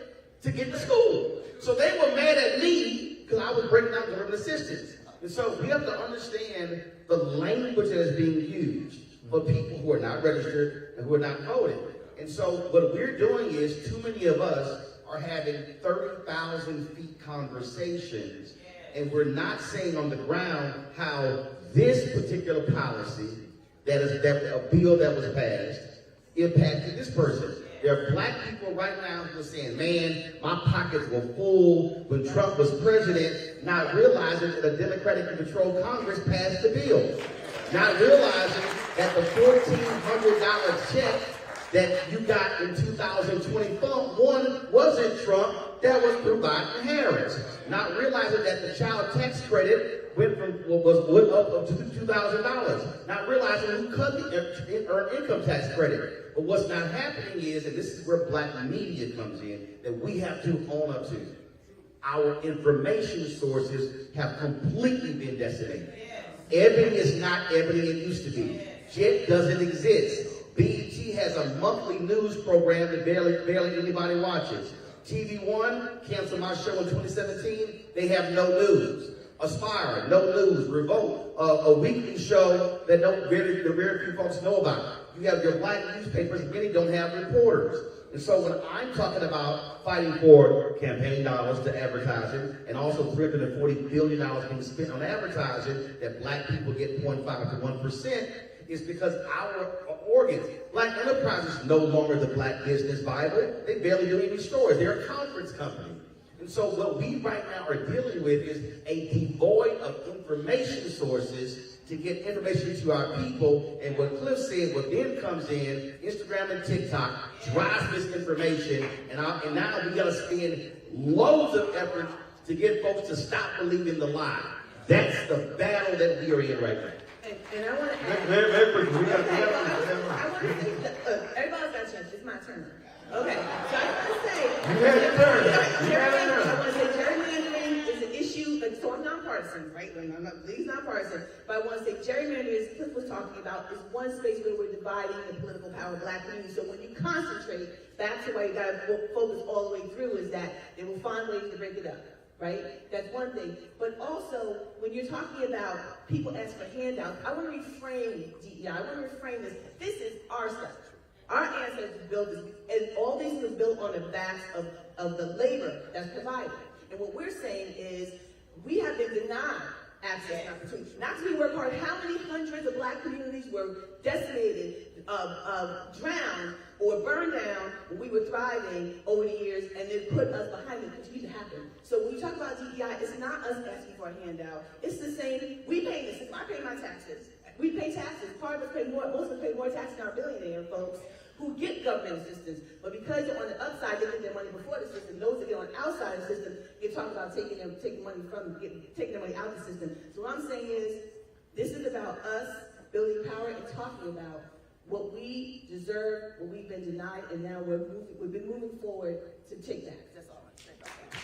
to get to school. So they were mad at me because I was breaking down government assistance. And so we have to understand the language that is being used for people who are not registered and who are not voting. And so what we're doing is too many of us are having 30,000 feet conversations, and we're not saying on the ground how this particular policy, that a bill that was passed, impacted this person. There are black people right now who are saying, man, my pockets were full when Trump was president, not realizing that a Democratically controlled Congress passed the bill. Not realizing that the $1,400 check that you got in 2021 wasn't Trump, that was through Biden and Harris. Not realizing that the child tax credit went up to $2,000. Not realizing who cut the earned income tax credit. But what's not happening is, and this is where black media comes in, that we have to own up to. Our information sources have completely been decimated. Ebony is not Ebony it used to be. JET doesn't exist. BET has a monthly news program that barely anybody watches. TV One canceled my show in 2017. They have no news. Aspire, no news. Revolt, a weekly show that very few folks know about. You have your black newspapers, many don't have reporters. And so when I'm talking about fighting for campaign dollars to advertising, and also $340 billion being spent on advertising, that black people get 0.5 to 1%, is because our organs, Black Enterprise is no longer the Black Business Bible. They barely do any stores. They're a conference company. And so what we right now are dealing with is a devoid of information sources to get information to our people. And what Cliff said, what then comes in, Instagram and TikTok drives misinformation. And now we got to spend loads of effort to get folks to stop believing the lie. That's the battle that we are in right now. And I want to add, Very quickly, I want to say that, everybody's got a chance. It's my turn. Okay, so I want to say, you had your turn. You had your turn. I want to say gerrymandering is an issue, like, so I'm nonpartisan, right? Lee's nonpartisan, but I want to say gerrymandering, as Cliff was talking about, is one space where we're dividing the political power of black community. So when you concentrate, that's the way you got to focus all the way through, is that they will find ways to break it up. Right? That's one thing. But also, when you're talking about people ask for handouts, I want to reframe DEI. I want to reframe this. This is our stuff. Our ancestors built this, and all these was built on the backs of the labor that's provided. And what we're saying is, we have been denied access and opportunity. Not to be work hard. How many hundreds of black communities were decimated, drowned, or burned down when we were thriving over the years, and then put us behind it, continue to happen. So when you talk about DEI, it's not us asking for a handout. It's the same. We pay this. I pay my taxes. We pay taxes. Part of us pay more. Most of us pay more taxes than our billionaire folks who get government assistance. But because they're on the upside, they get their money before the system. Those that get on the outside of the system, you're talking about taking money from, taking their money out of the system. So what I'm saying is, this is about us building power and talking about what we deserve, what we've been denied, and now we've been moving forward to take that. That's all I'm saying about that.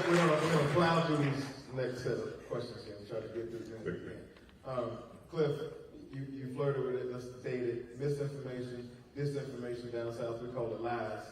We're going to plow through these next set of questions here and try to get through as many as we can. Cliff, you flirted with it, let's state it. Misinformation, disinformation down south, we call it lies.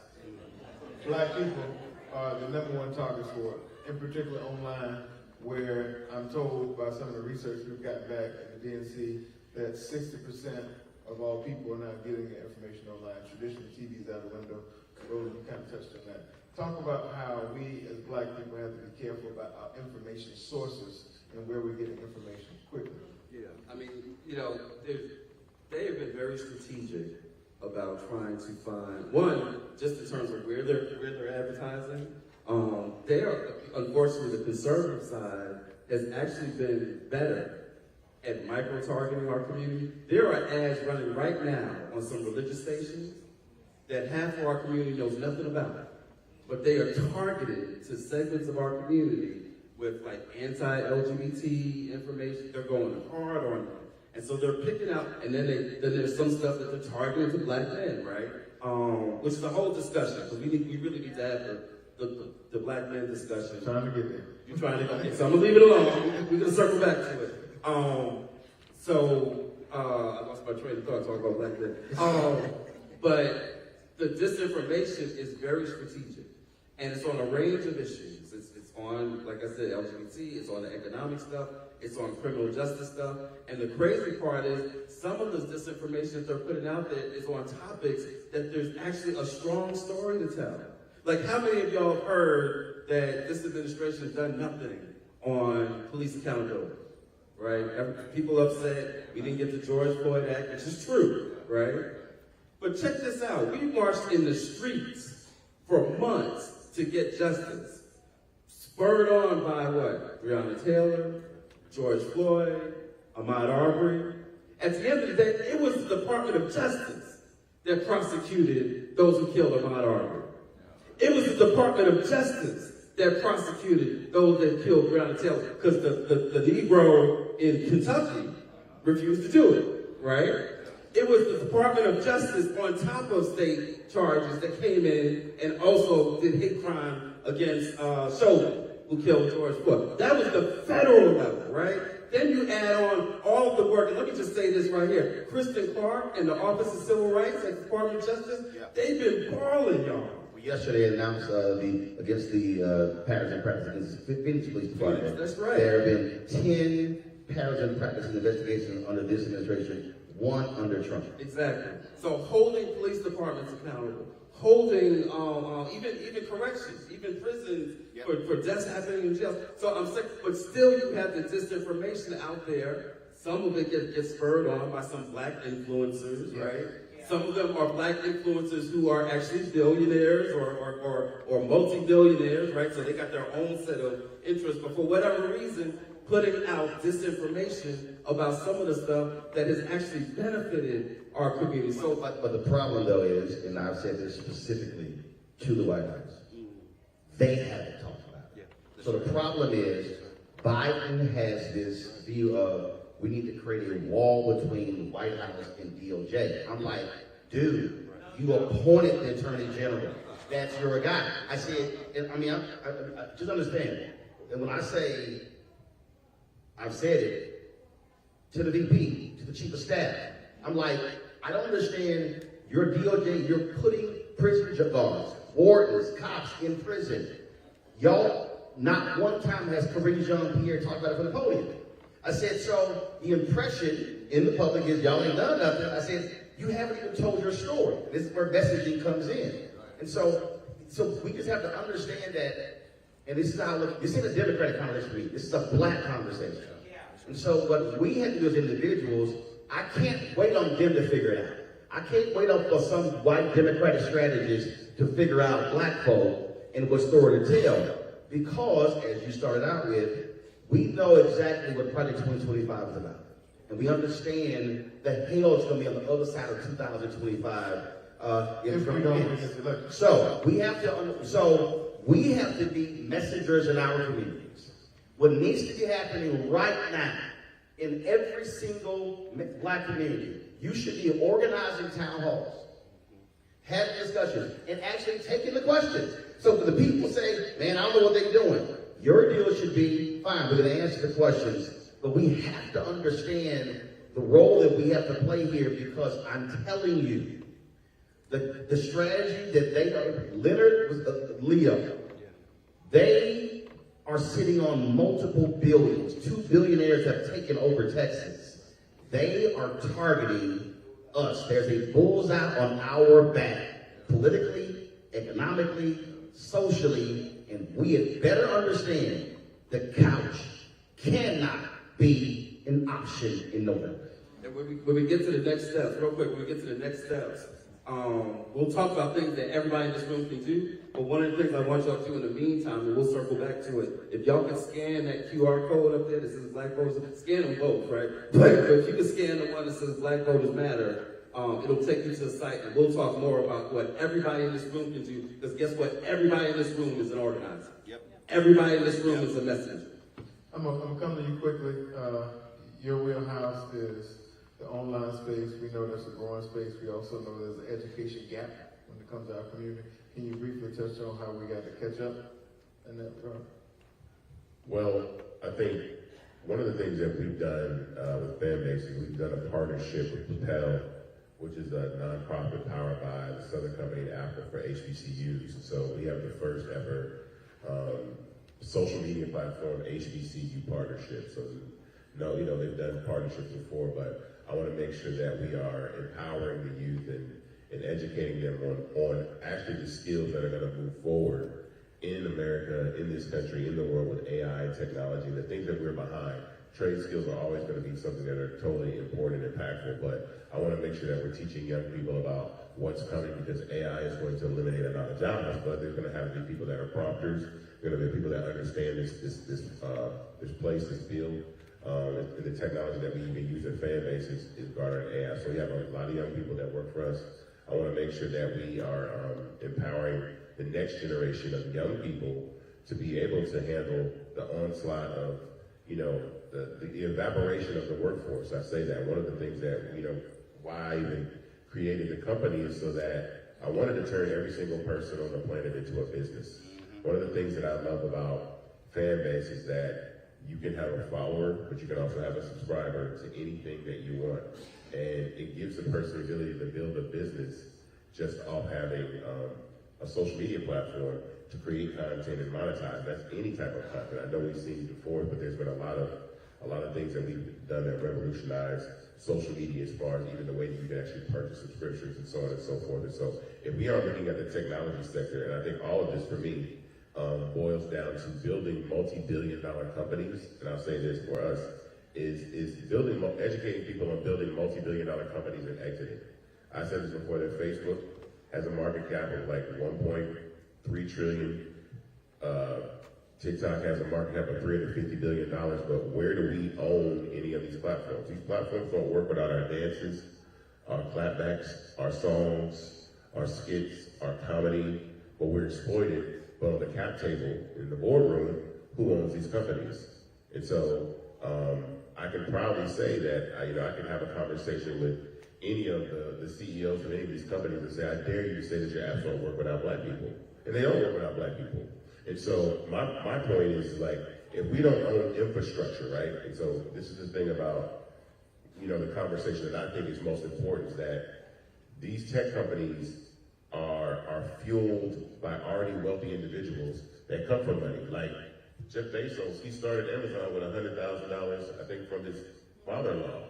Black people are the #1 targets for it, in particular online, where I'm told by some of the research we've got back at the DNC that 60% of all people are now getting their information online. Traditional TV's out the window. Roland, you kind of touched on that. Talk about how we as black people have to be careful about our information sources and where we're getting information quickly. Yeah, I mean, they have been very strategic about trying to find, one, just in terms of where they're advertising. They are, unfortunately, the conservative side has actually been better at micro-targeting our community. There are ads running right now on some religious stations that half of our community knows nothing about. But they are targeted to segments of our community with like anti-LGBT information. They're going hard on them. And so they're picking out, and then there's some stuff that they're targeting to black men, right? Which is a whole discussion, because we really need to have the black men discussion. Trying to get there. You're trying to, okay, so I'm gonna leave it alone. We're gonna circle back to it. I lost my train of thought talking about black men. But the disinformation is very strategic, and it's on a range of issues. It's on, like I said, LGBT, it's on the economic stuff, it's on criminal justice stuff, and the crazy part is some of the disinformation that they're putting out there is on topics that there's actually a strong story to tell. Like, how many of y'all have heard that this administration has done nothing on police accountability, right? People upset we didn't get the George Floyd Act, which is true, right? But check this out. We marched in the streets for months to get justice. Spurred on by what? Breonna Taylor, George Floyd, Ahmaud Arbery. At the end of the day, it was the Department of Justice that prosecuted those who killed Ahmaud Arbery. It was the Department of Justice that prosecuted those that killed Breonna Taylor, because the Negro in Kentucky refused to do it, right? It was the Department of Justice on top of state charges that came in and also did hate crime against Chauvin, who killed George Floyd. That was the federal level, right? Then you add on all the work, and let me just say this right here. Kristen Clark and the Office of Civil Rights at the Department of Justice, they've been balling, y'all. We yesterday announced against the patterns and practices against the Phoenix Police Department. That's right. There have been 10 patterns and practices investigations under this administration, 1 under Trump. Exactly. So holding police departments accountable, holding even corrections, even prisons for deaths happening in jail. So I'm saying, but still you have the disinformation out there. Some of it gets spurred on by some black influencers, right? Some of them are black influencers who are actually billionaires or multi-billionaires, right? So they got their own set of interests, but for whatever reason, putting out disinformation about some of the stuff that has actually benefited our community. So, but the problem though is, and I've said this specifically to the White House, they haven't talked about it. So the problem is, Biden has this view of we need to create a wall between the White House and DOJ. I'm like, dude, you appointed the Attorney General. That's your guy. I said, I just understand. And when I say, I've said it to the VP, to the Chief of Staff, I'm like, I don't understand your DOJ, you're putting prison guards, wardens, cops in prison. Y'all, not one time has Karine Jean-Pierre talked about it from the podium. I said, so the impression in the public is y'all ain't done nothing. I said, you haven't even told your story. This is where messaging comes in. And so we just have to understand that, and this is how, this isn't a Democratic conversation, this is a black conversation. And so what we have to do as individuals, I can't wait on them to figure it out. I can't wait on for some white Democratic strategist to figure out black folk and what story to tell. Because, as you started out with, we know exactly what Project 2025 is about. And we understand the hell is going to be on the other side of 2025 if Trump wins. So we have to be messengers in our communities. What needs to be happening right now in every single black community, you should be organizing town halls, having discussions, and actually taking the questions. So for the people say, man, I don't know what they're doing. Your deal should be, fine, we're going to answer the questions, but we have to understand the role that we have to play here, because I'm telling you, the strategy that they are, Leo, they are sitting on multiple billions. 2 billionaires have taken over Texas. They are targeting us. There's a bullseye on our back, politically, economically, socially, and we had better understand the couch cannot be an option in November. And when we get to the next steps, real quick, when we get to the next steps, we'll talk about things that everybody in this room can do, but one of the things I want y'all to do in the meantime, and we'll circle back to it, if y'all can scan that QR code up there that says Black Voters, scan them both, right? But if you can scan the one that says Black Voters Matter, it'll take you to the site, and we'll talk more about what everybody in this room can do, because guess what? Everybody in this room is an organizer. Everybody in this room is a messenger. I'm gonna come to you quickly. Your wheelhouse is the online space. We know that's a growing space. We also know there's an education gap when it comes to our community. Can you briefly touch on how we got to catch up in that regard? Well, I think one of the things that we've done with Fanbase is we've done a partnership with Propel, which is a nonprofit powered by the Southern Company in Apple for HBCUs. So we have the first ever social media platform HBCU partnership. So no, they've done partnerships before, but I want to make sure that we are empowering the youth and educating them on actually the skills that are going to move forward in America, in this country, in the world with AI and technology, the things that we're behind. Trade skills are always going to be something that are totally important and impactful, but I want to make sure that we're teaching young people about what's coming, because AI is going to eliminate a lot of jobs, but there's going to have to be people that are prompters, there are going to be people that understand this place, this field, And the technology that we even use at Fanbase is garnered AI. So we have a lot of young people that work for us. I want to make sure that we are empowering the next generation of young people to be able to handle the onslaught of, the evaporation of the workforce. I say that one of the things that, why I even created the company is so that I wanted to turn every single person on the planet into a business. One of the things that I love about Fanbase is that you can have a follower, but you can also have a subscriber to anything that you want. And it gives a person the ability to build a business just off having a social media platform to create content and monetize. That's any type of content. I know we've seen it before, but there's been a lot of things that we've done that revolutionize social media as far as even the way that you can actually purchase subscriptions and so on and so forth. And so if we are looking at the technology sector, and I think all of this for me boils down to building multi-billion-dollar companies, and I'll say this for us, is building, educating people on building multi-billion-dollar companies and exiting. I said this before, that Facebook has a market cap of like 1.3 trillion. TikTok has a market cap of $350 billion, but where do we own any of these platforms? These platforms don't work without our dances, our clapbacks, our songs, our skits, our comedy, but we're exploited. But on the cap table, in the boardroom, who owns these companies? And so I can proudly say that I can have a conversation with any of the CEOs of any of these companies and say, I dare you to say that your apps don't work without black people. And they don't work without black people. And so my point is, like, if we don't own infrastructure, right? And so this is the thing about, the conversation that I think is most important, is that these tech companies are fueled by already wealthy individuals that come from money. Like Jeff Bezos, he started Amazon with $100,000, I think, from his father-in-law,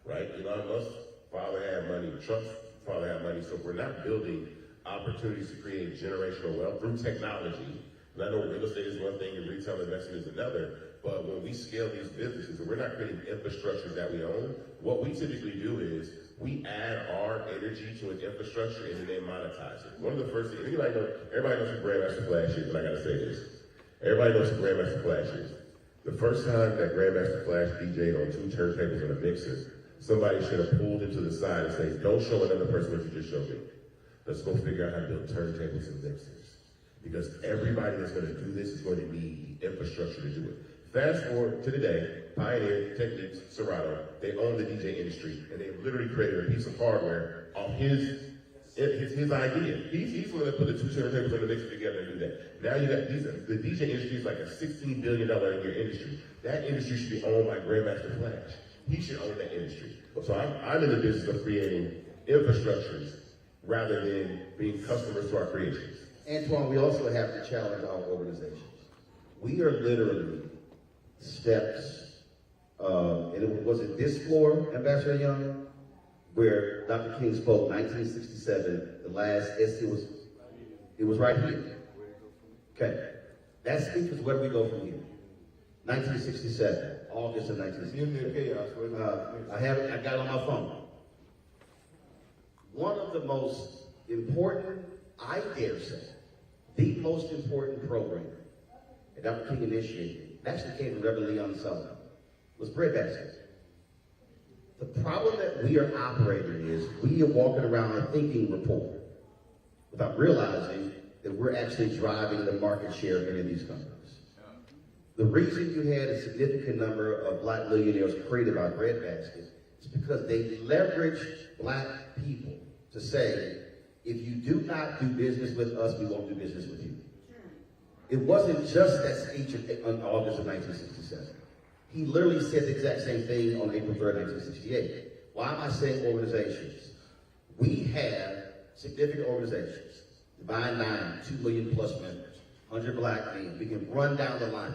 right? Elon Musk's father had money, Trump's father had money. So if we're not building opportunities to create generational wealth through technology, and I know real estate is one thing and retail investing is another, but when we scale these businesses and we're not creating infrastructures that we own, what we typically do is we add our energy to an infrastructure and then they monetize it. One of the first things, everybody knows who Grandmaster Flash is, and I gotta say this. Everybody knows who Grandmaster Flash is. The first time that Grandmaster Flash DJ'd on 2 turntables and a mixer, somebody should have pulled him to the side and said, don't show another person what you just showed me. Let's go figure out how to build turntables and mixers. Because everybody that's gonna do this is going to need the infrastructure to do it. Fast forward to today, Pioneer, Techniques, Serato, they own the DJ industry, and they've literally created a piece of hardware off his idea. He's the one that put the 2 turntables and the mixer together and do that. Now you got the DJ industry is like a $16 billion a year industry. That industry should be owned by Grandmaster Flash. He should own that industry. So I'm in the business of creating infrastructures rather than being customers to our creations. Antoine, we also have to challenge our organizations. We are literally steps, and was it this floor, Ambassador Young, where Dr. King spoke, 1967, the last essay it was right here. Okay, that speaks where do we go from here? 1967, August of 1967. I got it on my phone. One of the most important, I dare say, the most important program that Dr. King initiated, actually came from Reverend Leon Sullivan, was breadbasket. The problem that we are operating is we are walking around a thinking report without realizing that we're actually driving the market share of many of these companies. The reason you had a significant number of black millionaires created by breadbasket is because they leverage black people to say, if you do not do business with us, we won't do business with you. It wasn't just that speech in August of 1967. He literally said the exact same thing on April 3rd, 1968. Why am I saying organizations? We have significant organizations, Divine Nine, 2 million plus members, 100 black men. We can run down the line.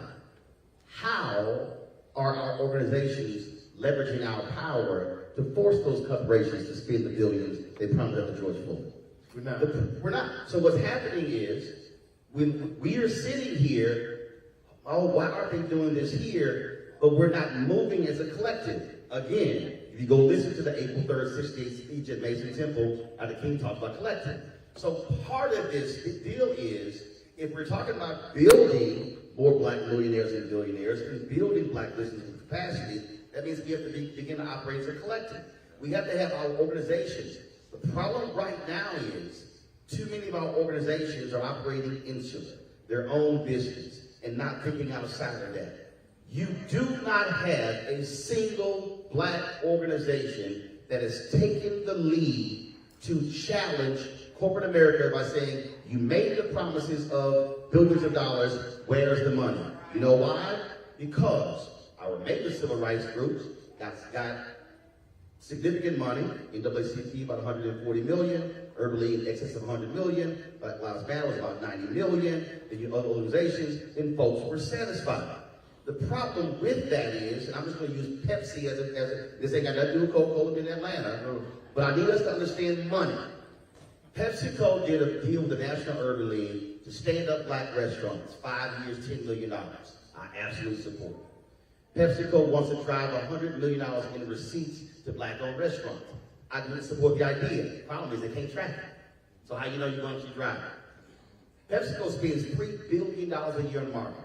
How are our organizations leveraging our power to force those corporations to spend the billions they promised after George Floyd? We're not. So what's happening is, when we are sitting here, oh, why aren't they doing this here? But we're not moving as a collective. Again, if you go listen to the April 3rd, 68th speech at Mason Temple, Dr. King talks about collective. So part of this deal is, if we're talking about building more black millionaires and billionaires, and building black business with capacity. That means we have to begin to operate as a collective. We have to have our organizations. The problem right now is too many of our organizations are operating insular, their own business, and not thinking outside of that. You do not have a single black organization that has taken the lead to challenge corporate America by saying, you made the promises of billions of dollars, where's the money? You know why? Because our major civil rights groups got significant money, NAACP about 140 million, Urban League in excess of 100 million, Black Lives Matter was about 90 million, the other organizations, and folks were satisfied. The problem with that is, and I'm just going to use Pepsi as this ain't got nothing to do with Coca-Cola in Atlanta, but I need us to understand money. PepsiCo did a deal with the National Urban League to stand up black restaurants, 5 years, $10 million. I absolutely support it. PepsiCo wants to drive $100 million in receipts to black-owned restaurants. I can support the idea. The problem is they can't track it. So how you know you're going to drive it? PepsiCo spends $3 billion a year on marketing.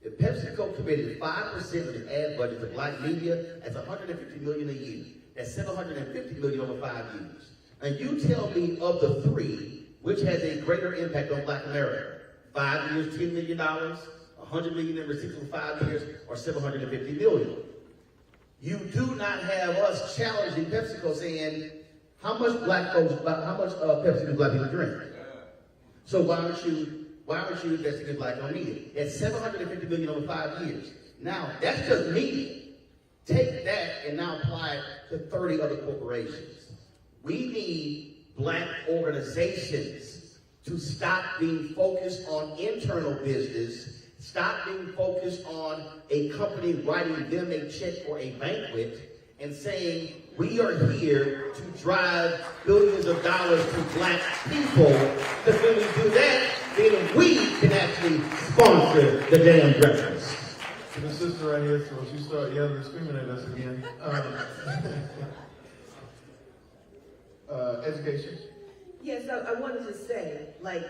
If PepsiCo committed 5% of its ad budget to black media, that's $150 million a year. That's $750 million over 5 years. And you tell me of the three, which has a greater impact on black America? 5 years, $10 million, $100 million in receipts for 5 years, or $750 million. You do not have us challenging PepsiCo saying, how much Pepsi do black people drink? So why aren't you investing in black-owned media? That's $750 million over 5 years. Now, that's just media. Take that and now apply it to 30 other corporations. We need black organizations to stop being focused on internal business, stop being focused on a company writing them a check for a banquet, and saying, we are here to drive billions of dollars to black people, because when we do that, then we can actually sponsor the damn breakfast. To the sister right here, so she start yelling and screaming at us again. Education. Yes, I wanted to say, like,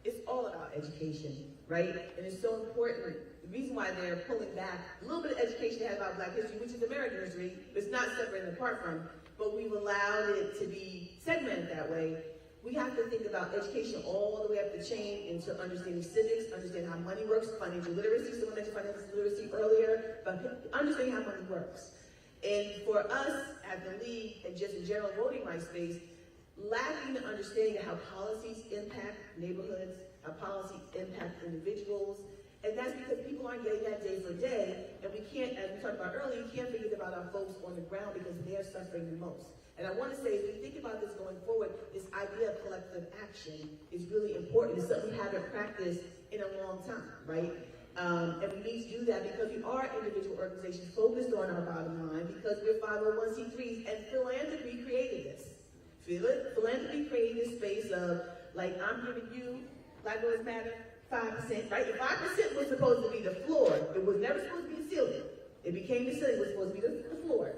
it's all about education, right? And it's so important. The reason why they're pulling back a little bit of education they have about black history, which is American history, it's not separate and apart from, but we've allowed it to be segmented that way. We have to think about education all the way up the chain into understanding civics, understanding how money works, financial literacy. Someone mentioned financial literacy earlier, but understanding how money works. And for us at the League and just in general voting rights space, lacking the understanding of how policies impact neighborhoods, how policies impact individuals, and that's because people aren't getting that day for day, and we can't, as we talked about earlier, you can't forget about our folks on the ground because they're suffering the most. And I want to say, as we think about this going forward, this idea of collective action is really important. It's something we haven't practiced in a long time, right? And we need to do that because we are individual organizations focused on our bottom line because we're 501c3s, and philanthropy created this. Philanthropy created this space of, like, I'm giving you, Black Lives Matter, 5%, right? If 5% was supposed to be the floor, it was never supposed to be the ceiling. It became the ceiling, it was supposed to be the floor.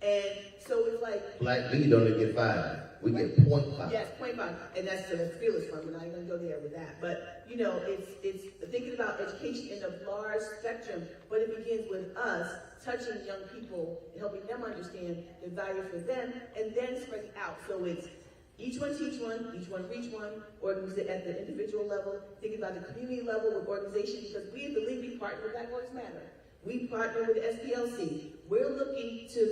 And so it's like... Black Lead only get 5. We get 0.5. Yes, 0.5. And that's the fearless fund. We're not even going to go there with that. But, you know, it's thinking about education in a large spectrum, but it begins with us touching young people and helping them understand the value for them, and then spreading out. So it's each one teach one, each one reach one, or at the individual level, thinking about the community level with organizations, because we at the League, we partner with Black Lives Matter. We partner with SPLC. We're looking to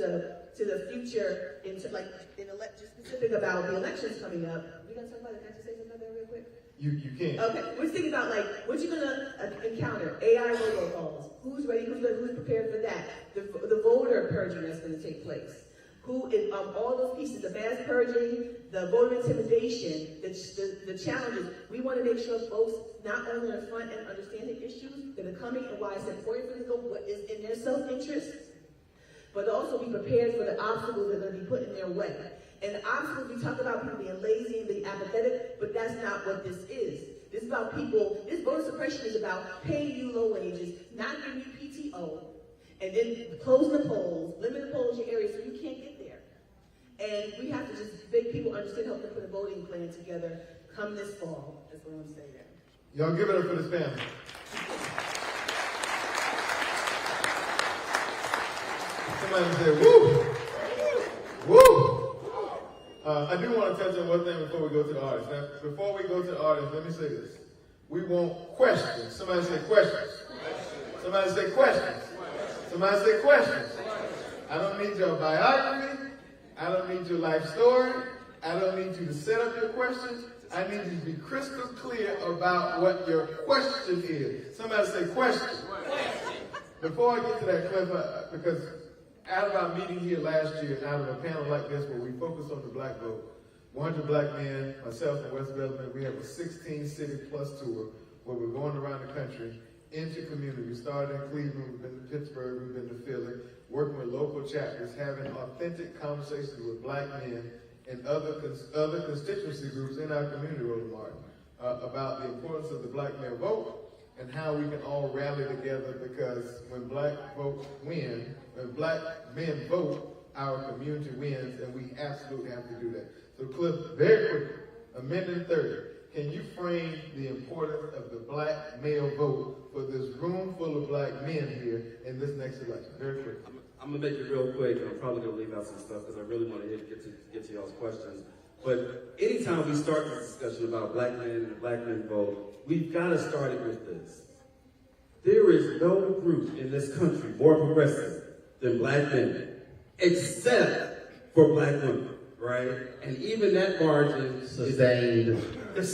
the future, into just specific about the elections coming up. We're going to talk about it. Can I just say something there real quick? You can. Okay, we're thinking about, like, what you're gonna encounter, AI robocalls. Who's ready, who's prepared for that? The voter purging that's gonna take place. All those pieces, the mass purging, the voter intimidation, the challenges. We wanna make sure folks not only are front and understand the issues that are coming and why it's important for them to go, what is in their self-interest, but also be prepared for the obstacles that are gonna be put in their way. And the obstacles, we talk about people being lazy and being apathetic, but that's not what this is. This is about people, this voter suppression is about paying you low wages, not giving you PTO, and then closing the polls, limit the polls in your area so you can't get there. And we have to just make people understand, help them put a voting plan together come this fall. That's what I'm saying there. Y'all give it up for this family. Somebody said, woo! Woo! I do want to touch on one thing before we go to the artists. Now, before we go to the artists, let me say this. We want questions. Somebody say questions. Somebody say questions. Somebody say questions. I don't need your biography. I don't need your life story. I don't need you to set up your questions. I need you to be crystal clear about what your question is. Somebody say question. Before I get to that, Cliff, because out of our meeting here last year, and out of a panel like this where we focus on the black vote, 100 black men, myself and West Bellarmine, we have a 16-city plus tour where we're going around the country into community. We started in Cleveland, we've been to Pittsburgh, we've been to Philly, working with local chapters, having authentic conversations with black men and other constituency groups in our community, Roland Martin, about the importance of the black male vote and how we can all rally together, because when black folks win, when black men vote, our community wins, and we absolutely have to do that. So Cliff, very quickly, a minute and 30, can you frame the importance of the black male vote for this room full of black men here in this next election? Very quickly. I'm gonna make it real quick, and I'm probably gonna leave out some stuff because I really want to get to y'all's questions. But anytime we start this discussion about black men and the black men vote, we've got to start it with this. There is no group in this country more progressive than black men, except for black women, right? And even that margin Sustained. And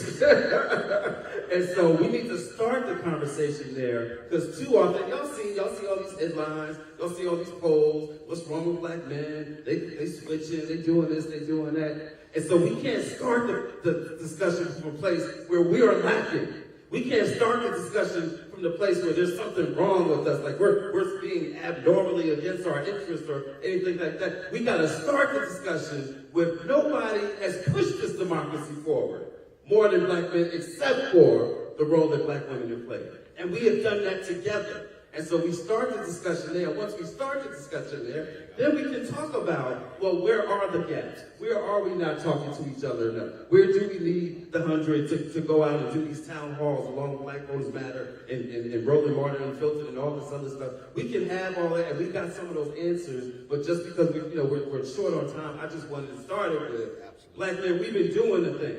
so we need to start the conversation there, because too often, y'all see all these headlines, y'all see all these polls, what's wrong with black men, they switching, they doing this, they doing that. And so we can't start the discussion from a place where we are lacking. We can't start the discussion from the place where there's something wrong with us, like we're being abnormally against our interests or anything like that. We gotta start the discussion with nobody has pushed this democracy forward more than black men, except for the role that black women have played. And we have done that together. And so we start the discussion there. Once we start the discussion there, then we can talk about, well, where are the gaps? Where are we not talking to each other enough? Where do we need the 100 to go out and do these town halls along with Black Voters Matter and Roland Martin and Filtered and all this other stuff? We can have all that, and we got some of those answers, but just because we're short on time, I just wanted to start it with black men. We've been doing the thing,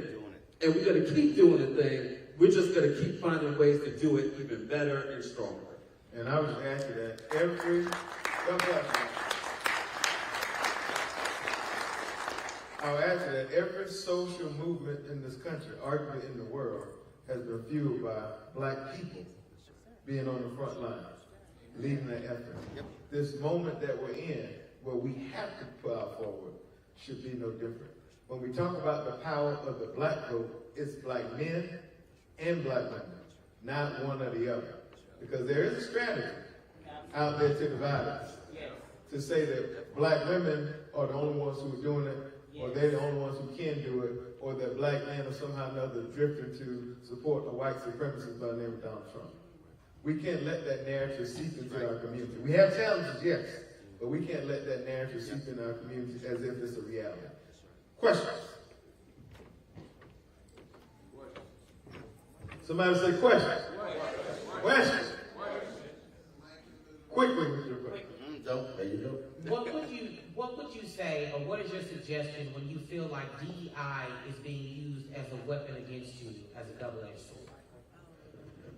and we're going to keep doing the thing. We're just going to keep finding ways to do it even better and stronger. And I would add to that, every social movement in this country, arguably in the world, has been fueled by black people being on the front line, leading that effort. This moment that we're in, where we have to plow forward, should be no different. When we talk about the power of the black vote, it's black men and black women, not one or the other. Because there is a strategy out there to divide us. To say that black women are the only ones who are doing it, or they're the only ones who can do it, or that black men are somehow or another drifting to support a white supremacist by the name of Donald Trump. We can't let that narrative seep into our community. We have challenges, yes, but we can't let that narrative seep into our community as if it's a reality. Questions? Somebody say questions. Questions. Quickly with your question. There you go. What would you say, or what is your suggestion when you feel like DEI is being used as a weapon against you as a double-edged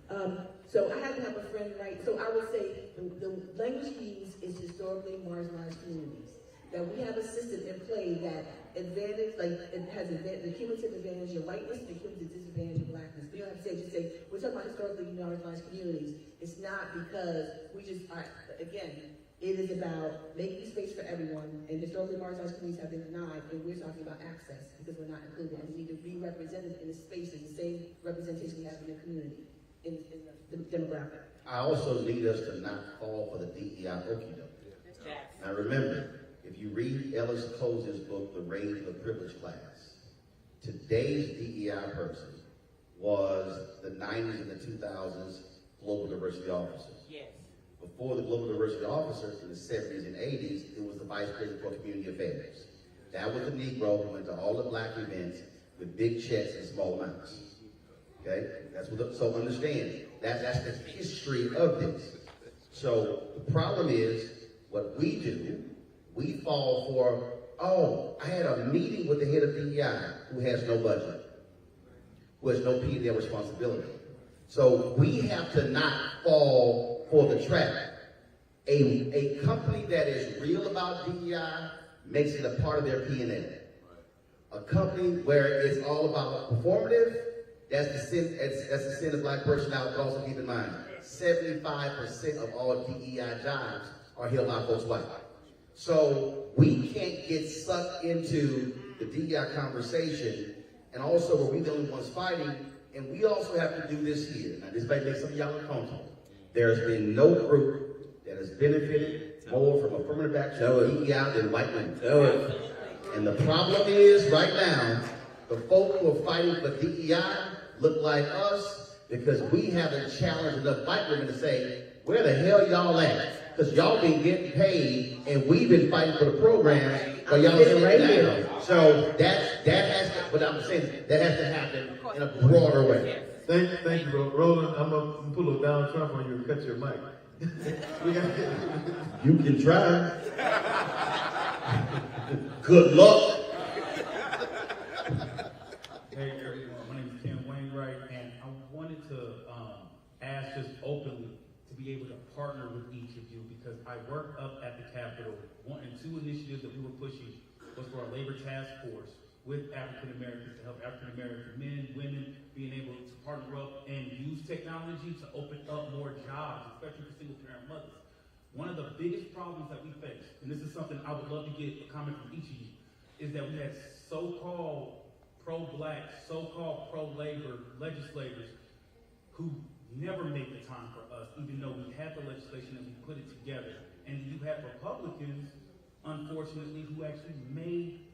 sword? So I happen to have a friend, right? So I would say the language used is historically marginalized communities. That we have a system in play that advantage, like it has the cumulative advantage of whiteness and the cumulative disadvantage of blackness. We don't have to say, just say, we're talking about historically marginalized communities. It's not because we just are, again, it is about making space for everyone, and historically marginalized communities have been denied, and we're talking about access because we're not included, and we need to be represented in the space in the same representation we have in the community, in the demographic. I also need us to not fall for the DEI okey doke. Now remember, if you read Ellis Close's book, The Rage of the Privileged Class, today's DEI person was the 90s and the 2000s global diversity officers. Yes. Before the global diversity officers in the 70s and 80s, it was the vice president for community affairs. That was the Negro who went to all the black events with big checks and small amounts. Okay? So understand, that's the history of this. So the problem is, what we do we fall for, oh, I had a meeting with the head of DEI who has no budget, who has no P&L responsibility. So we have to not fall for the trap. A company that is real about DEI makes it a part of their P&L. A company where it's all about performative, that's the sin of black personality. But also keep in mind, 75% of all DEI jobs are held by folks white. So we can't get sucked into the DEI conversation, and also where we're the only ones fighting, and we also have to do this here. Now this might make some of y'all uncomfortable. There's been no group that has benefited more from affirmative action DEI than white women. And the problem is, right now, the folk who are fighting for DEI look like us because we haven't challenged enough white women to say, where the hell y'all at? Because y'all been getting paid and we've been fighting for the program for y'all sitting right here. So that has to, but I'm saying that has to happen in a broader way. Thank you, Roland. I'm gonna pull a Donald Trump on you and cut your mic. You can try. Good luck. Hey, my name is Ken Wainwright, and I wanted to ask just openly to be able to partner with each of you because I work up at the Capitol. One and two initiatives that we were pushing was for a labor task force with African Americans to help African American men, women being able to partner up and use technology to open up more jobs, especially for single parent mothers. One of the biggest problems that we face, and this is something I would love to get a comment from each of you, is that we had so-called pro-black, so-called pro-labor legislators who never made the time for us, even though we had the legislation and we put it together. And you had Republicans, unfortunately, who actually made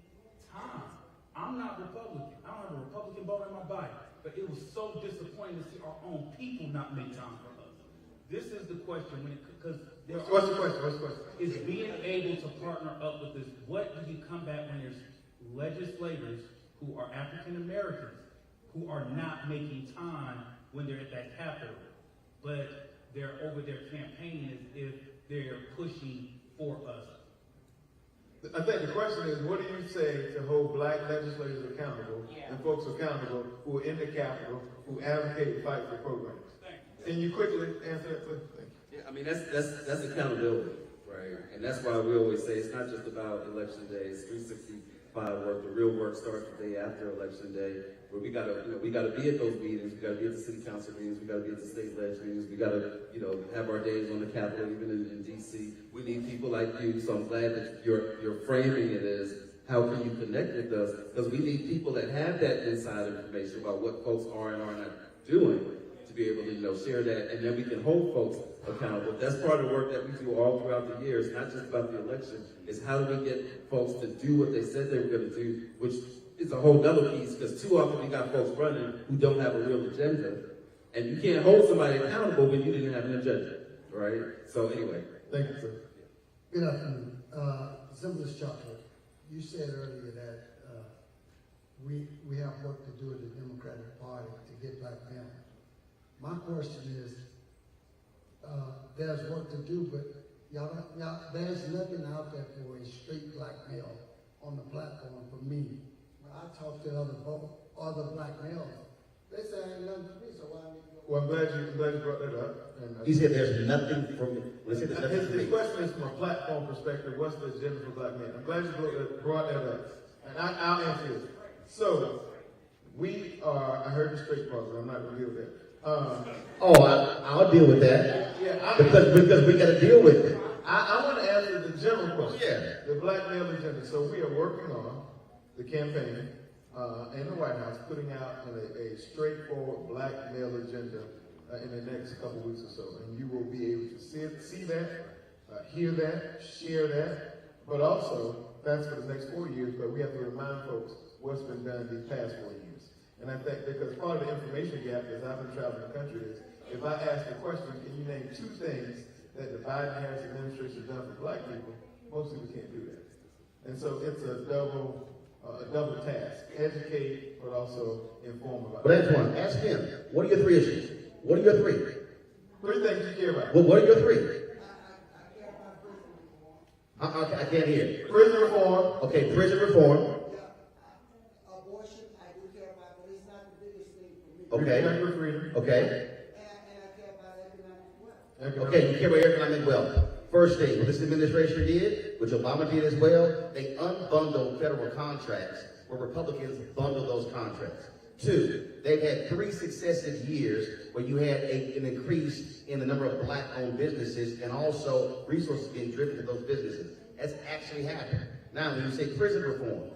time. I'm not Republican. I don't have a Republican vote in my body. But it was so disappointing to see our own people not make time for us. This is the question, because What's the question? is being able to partner up with this. What do you combat when there's legislators who are African Americans who are not making time when they're at that Capitol, but they're over there campaigning as if they're pushing for us? I think the question is, what do you say to hold black legislators accountable and folks accountable who are in the Capitol, who advocate and fight for programs? Can you quickly answer that, please? Thank you. Yeah, I mean, that's accountability, right? And that's why we always say it's not just about election day, it's 365 work. The real work starts the day after election day, where we gotta be at those meetings, we gotta be at the city council meetings, we gotta be at the state leg meetings, we gotta, have our days on the Capitol, even in DC. We need people like you, so I'm glad that you're framing it as how can you connect with us, because we need people that have that inside information about what folks are and are not doing, to be able to share that, and then we can hold folks accountable. That's part of the work that we do all throughout the year. It's not just about the election. It's how do we get folks to do what they said they were going to do, which is a whole other piece, because too often we got folks running who don't have a real agenda, and you can't hold somebody accountable when you didn't have an agenda, right? So anyway. Thank you, sir. Good afternoon. Simplest chocolate. You said earlier that we have work to do as a Democratic Party to get black men. My question is, there's work to do, but there's nothing out there for a straight black male on the platform for me. When I talk to other black males, they say ain't nothing for me, so why I need to go? Well, I'm glad you brought that up. And He said there's nothing from me. his question is from a platform perspective, what's the agenda for black men? I'm glad you brought that up. And I'll answer it. So, I heard the straight part, but I'm not going to deal with that. I'll deal with that. Yeah, because we got to deal with it. I want to answer the general question. Yeah. The black male agenda. So we are working on the campaign in the White House, putting out a straightforward black male agenda in the next couple weeks or so. And you will be able to see that, hear that, share that, but also that's for the next 4 years, but we have to remind folks what's been done these past 4 years. And I think because part of the information gap as I've been traveling the country is, if I ask the question, can you name 2 things that the Biden-Harris administration has done for black people, most people can't do that. And so it's a double task. Educate, but also inform about it. But that's one. Ask him, what are your 3 issues? What are your 3? 3 things you care about. Well, what are your 3? I can't hear. Prison reform. Okay, prison reform. Abortion, I do care about, but it's not the biggest thing for me. Okay. Reproductive freedom. Okay. And I care about economic wealth. Okay, you care about economic wealth. First thing, what this administration did, which Obama did as well, they unbundled federal contracts where Republicans bundled those contracts. Two, they've had 3 successive years where you had an increase in the number of black-owned businesses and also resources being driven to those businesses. That's actually happened. Now, when you say prison reform,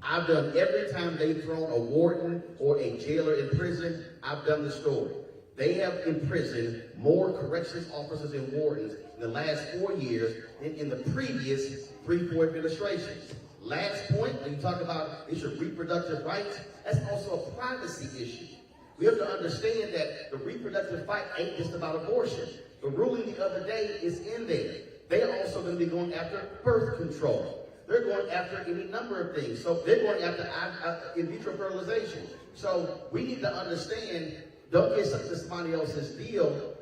I've done every time they've thrown a warden or a jailer in prison, I've done the story. They have imprisoned more corrections officers and wardens in the last 4 years than in the previous 3-4 administrations. Last point, when you talk about issue of reproductive rights, that's also a privacy issue. We have to understand that the reproductive fight ain't just about abortion. The ruling the other day is in there. They are also going to be going after birth control. They're going after any number of things. So they're going after in vitro fertilization. So we need to understand, don't get something to somebody else's deal.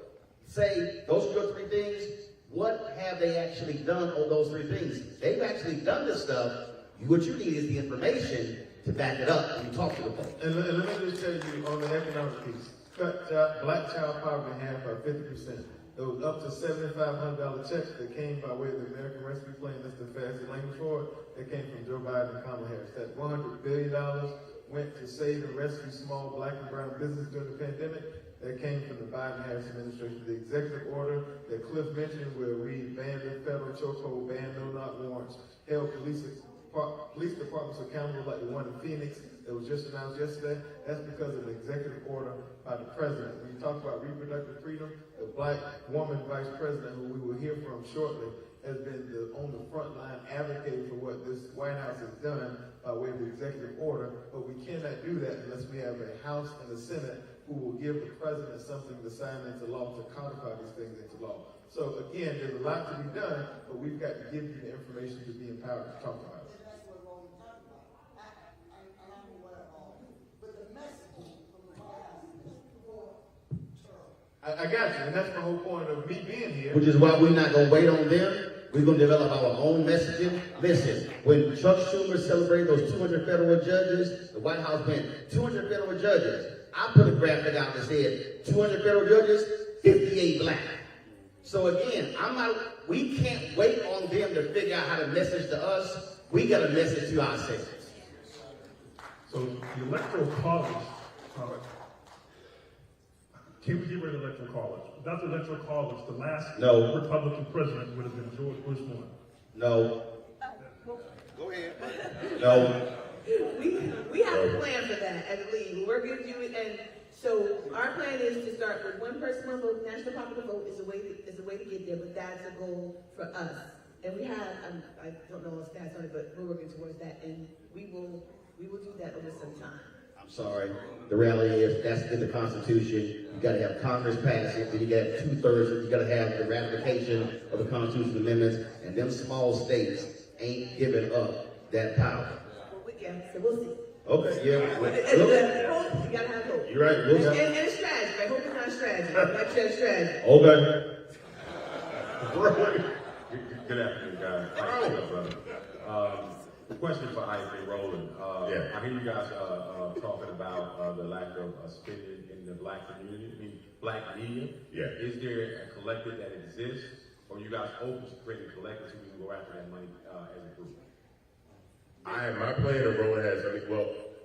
Say, those are your 3 things. What have they actually done on those 3 things? They've actually done this stuff. What you need is the information to back it up when you talk to the folks. And let me just tell you on the economic piece, cut black child poverty in half by 50%. There was up to $7,500 checks that came by way of the American Rescue Plan. That's the fastest language for it. That came from Joe Biden and Kamala Harris. That $100 billion went to save and rescue small black and brown business during the pandemic. That came from the Biden-Harris administration. The executive order that Cliff mentioned, where we banned the federal chokehold, banned no-knock warrants, held police departments accountable like the one in Phoenix that was just announced yesterday. That's because of the executive order by the president. When you talk about reproductive freedom, the black woman vice president, who we will hear from shortly, has been on the front line advocating for what this White House has done by way of the executive order. But we cannot do that unless we have a House and a Senate who will give the president something to sign into law to codify these things into law. So again, there's a lot to be done, but we've got to give you the information to be empowered to talk about it. I got you, and that's the whole point of me being here. Which is why we're not going to wait on them. We're going to develop our own messaging. Listen, when Chuck Schumer celebrated those 200 federal judges, the White House went, 200 federal judges. I put a graphic out that said, 200 federal judges, 58 black. So again, we can't wait on them to figure out how to message to us. We got to message to ourselves. So the electoral college, can we get rid of the electoral college? Without the electoral college, the last Republican president would have been George Bush 1. No. Go ahead. No. We have a plan for that as a league. We're going to do it, and so our plan is to start with one person per vote. National popular vote is a way to get there, but that's a goal for us. And we have, I don't know if that's on it, but we're working towards that, and we will do that over some time. I'm sorry. The reality is that's in the Constitution. You got to have Congress pass it. Then you got 2/3. You got to have the ratification of the Constitution amendments, and them small states ain't giving up that power. Well, we can, so we'll see. Okay, yeah. Hope, you gotta have hope. You're right. We'll and a strategy, right? Hope is not a strategy. That's just strategy. Okay. Good afternoon, guys. Thank you, brother. The question for Ike Rowland. I hear you guys talking about the lack of spending in the black community, black media. Yeah. Is there a collective that exists, or are you guys open to creating a collective so we can go after that money as a group? My plan of Roland has,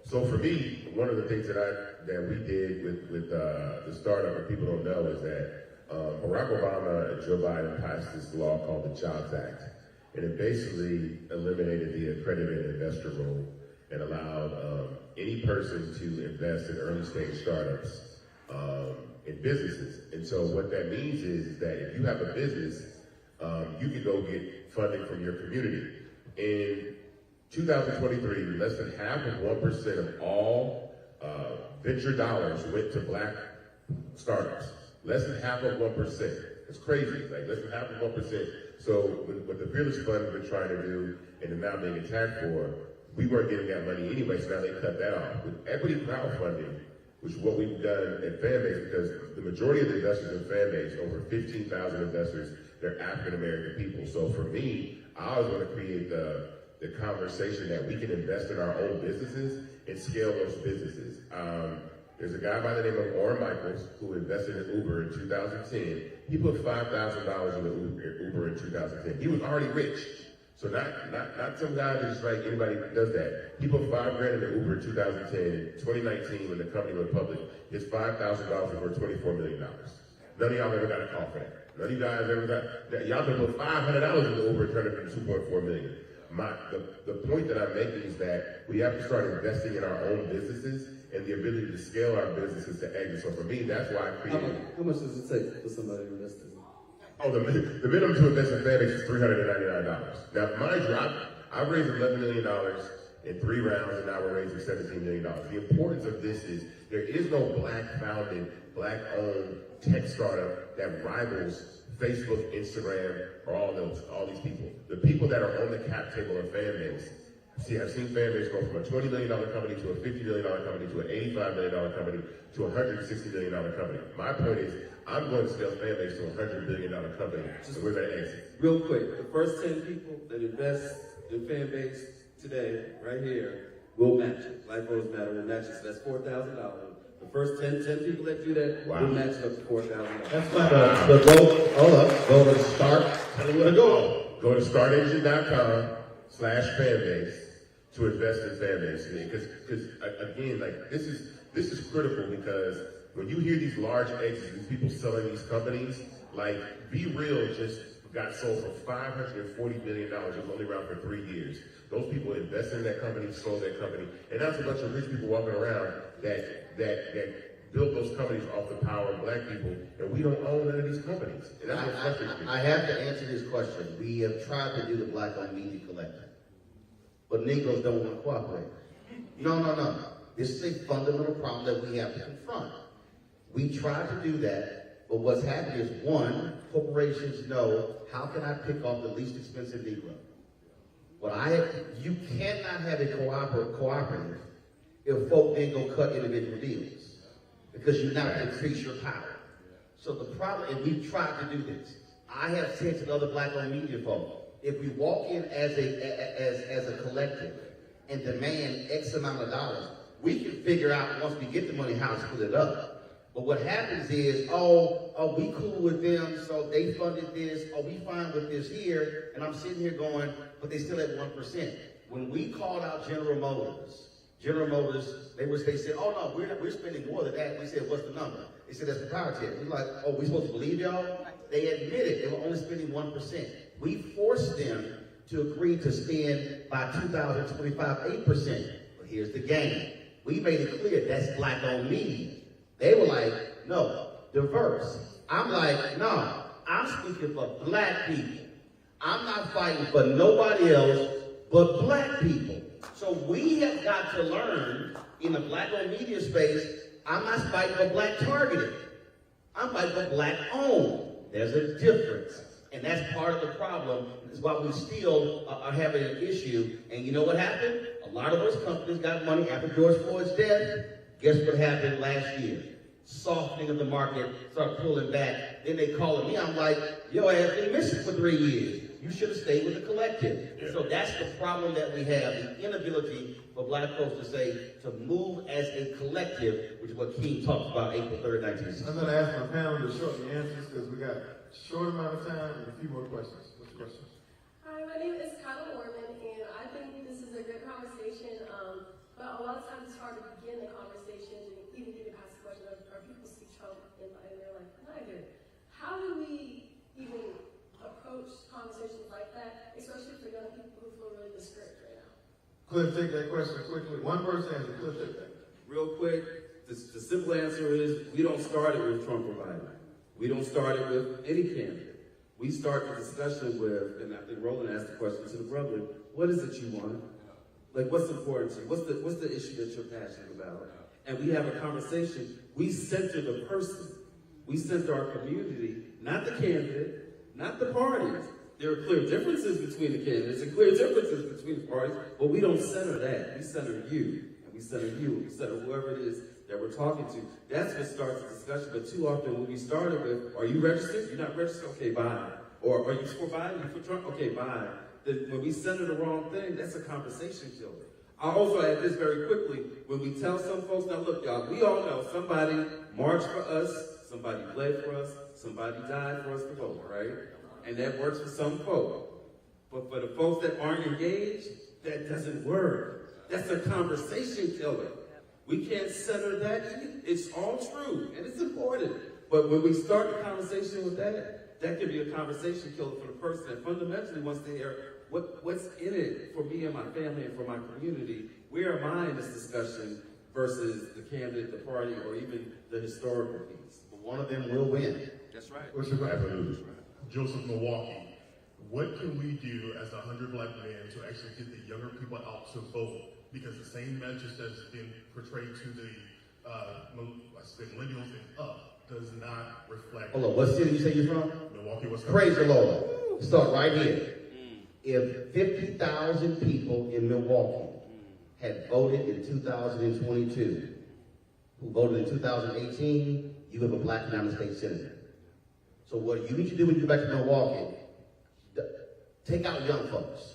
so for me, one of the things that we did with the startup, and people don't know, is that Barack Obama and Joe Biden passed this law called the Jobs Act. And it basically eliminated the accredited investor rule and allowed any person to invest in early stage startups in businesses. And so what that means is that if you have a business, you can go get funding from your community. In 2023, less than half of 1% of all venture dollars went to black startups. Less than half of 1%. It's crazy, like less than half of 1%. So what the Fearless Fund has been trying to do and is now being attacked for, we weren't getting that money anyway, so now they cut that off. With equity crowdfunding, which is what we've done at Fanbase, because the majority of the investors in Fanbase, over 15,000 investors, they're African American people. So for me, I always want to create the conversation that we can invest in our own businesses and scale those businesses. There's a guy by the name of Orrin Michaels who invested in Uber in 2010. He put $5,000 in Uber in 2010. He was already rich. So not some guy that's like anybody does that. He put $5,000 in Uber in 2010. In 2019, when the company went public, his $5,000 was worth $24 million. None of y'all ever got a call for that. None of you guys ever got, y'all can put $500 in the Uber and turn it into $2.4 million. The point that I'm making is that we have to start investing in our own businesses and the ability to scale our businesses to exit. So for me, that's why I created. How much does it take for somebody to invest in? Oh, the minimum to invest in Fanbase is $399. Now, mind you, I've raised $11 million in 3 rounds, and now we're raising $17 million. The importance of this is there is no black-founded, black-owned tech startup that rivals Facebook, Instagram, or all these people. The people that are on the cap table of Fanbase. See, I've seen Fanbase go from a $20 million company to a $50 million company to an $85 million company to a $160 million company. My point is, I'm going to scale Fanbase to a $100 billion company, so we're going to exit. Real quick, the first 10 people that invest in Fanbase today, right here, will match it. Black Voters Matter will match it, so that's $4,000. The first 10 people that do that will match it up to $4,000. That's fine. Go to start. Tell me where to go. Go to startengine.com/Fanbase to invest in Fanbase. Because again, like this is critical, because when you hear these large exits, these people selling these companies, like Be Real just got sold for $540 million. It was only around for 3 years. Those people invested in that company, sold that company, and that's a bunch of rich people walking around that built those companies off the power of black people, and we don't own none of these companies. And that's what frustrates me. I have to answer this question. We have tried to do the Black-owned media collective, but Negroes don't want to cooperate. No. This is a fundamental problem that we have to confront. We tried to do that, but what's happening is, one, corporations know, how can I pick off the least expensive Negro? You cannot have a cooperative if folk then go cut individual deals, because you now increase your power. So the problem, and we've tried to do this. I have said to the other black-owned media folk, if we walk in as a collective and demand X amount of dollars, we can figure out once we get the money how to split it up. But what happens is, we cool with them, so they funded this, we fine with this here, and I'm sitting here going, but they still at 1%. When we called out General Motors, they said, oh no, we're spending more than that. We said, what's the number? They said, that's proprietary. We're like, oh, we supposed to believe y'all? They admitted they were only spending 1%. We forced them to agree to spend by 2025, 8%. But here's the game. We made it clear that's black-owned media. They were like, no, diverse. I'm like, no, I'm speaking for black people. I'm not fighting for nobody else but black people. So we have got to learn in the black-owned media space, I'm not fighting for black targeting. I'm fighting for black-owned. There's a difference. And that's part of the problem. That's why we still are having an issue. And you know what happened? A lot of those companies got money after George Floyd's death. Guess what happened last year? Softening of the market, start pulling back. Then they calling me. I'm like, yo, I have been missing for 3 years. You should have stayed with the collective. Yeah. So that's the problem that we have, the inability for black folks to move as a collective, which is what King talked about April 3rd, 1960. I'm going to ask my panel to shorten the answers because we got a short amount of time and a few more questions. What's the question? Hi, my name is Kyla Orman, and I think this is a good conversation, but a lot of times it's hard to begin the conversation and even get past the question of, are people speak Trump and they're like, neither. How do we even approach conversations like that, especially for young people who feel really discouraged right now? Cliff, take that question quickly. One person answer. Cliff, take that. Real quick, the simple answer is, we don't start it with Trump or Biden. We don't start it with any candidate. We start the discussion with, and I think Roland asked the question to the brother, what is it you want? Like, what's important to you? What's the issue that you're passionate about? And we have a conversation. We center the person. We center our community, not the candidate, not the parties. There are clear differences between the candidates and clear differences between the parties, but we don't center that. We center you, and we center you, and we center whoever it is that we're talking to. That's what starts the discussion. But too often when we started with, are you registered? You're not registered? Okay, bye. Or are you for Biden? You for Trump? Okay, Biden. Then when we center the wrong thing, that's a conversation killer. I'll also add this very quickly. When we tell some folks, now look, y'all, we all know somebody marched for us, somebody bled for us, somebody died for us to vote, right? And that works for some folks. But for the folks that aren't engaged, that doesn't work. That's a conversation killer. We can't center that. It's all true, and it's important. But when we start the conversation with that, that can be a conversation killer for the person that fundamentally wants to hear what's in it for me and my family and for my community. Where am I in this discussion versus the candidate, the party, or even the historical piece? But one of them will win. That's right. What's your Absolutely. Joseph, Milwaukee. What can we do as 100 black men to actually get the younger people out to vote? Because the same message that's been portrayed to the millennials and up does not reflect. Hold on, what city you say you're from? Milwaukee, Wisconsin. Praise the Lord. Start right here. If 50,000 people in Milwaukee had voted in 2022, who voted in 2018, you have a black United States Senator. So what you need to do when you go back to Milwaukee, take out young folks.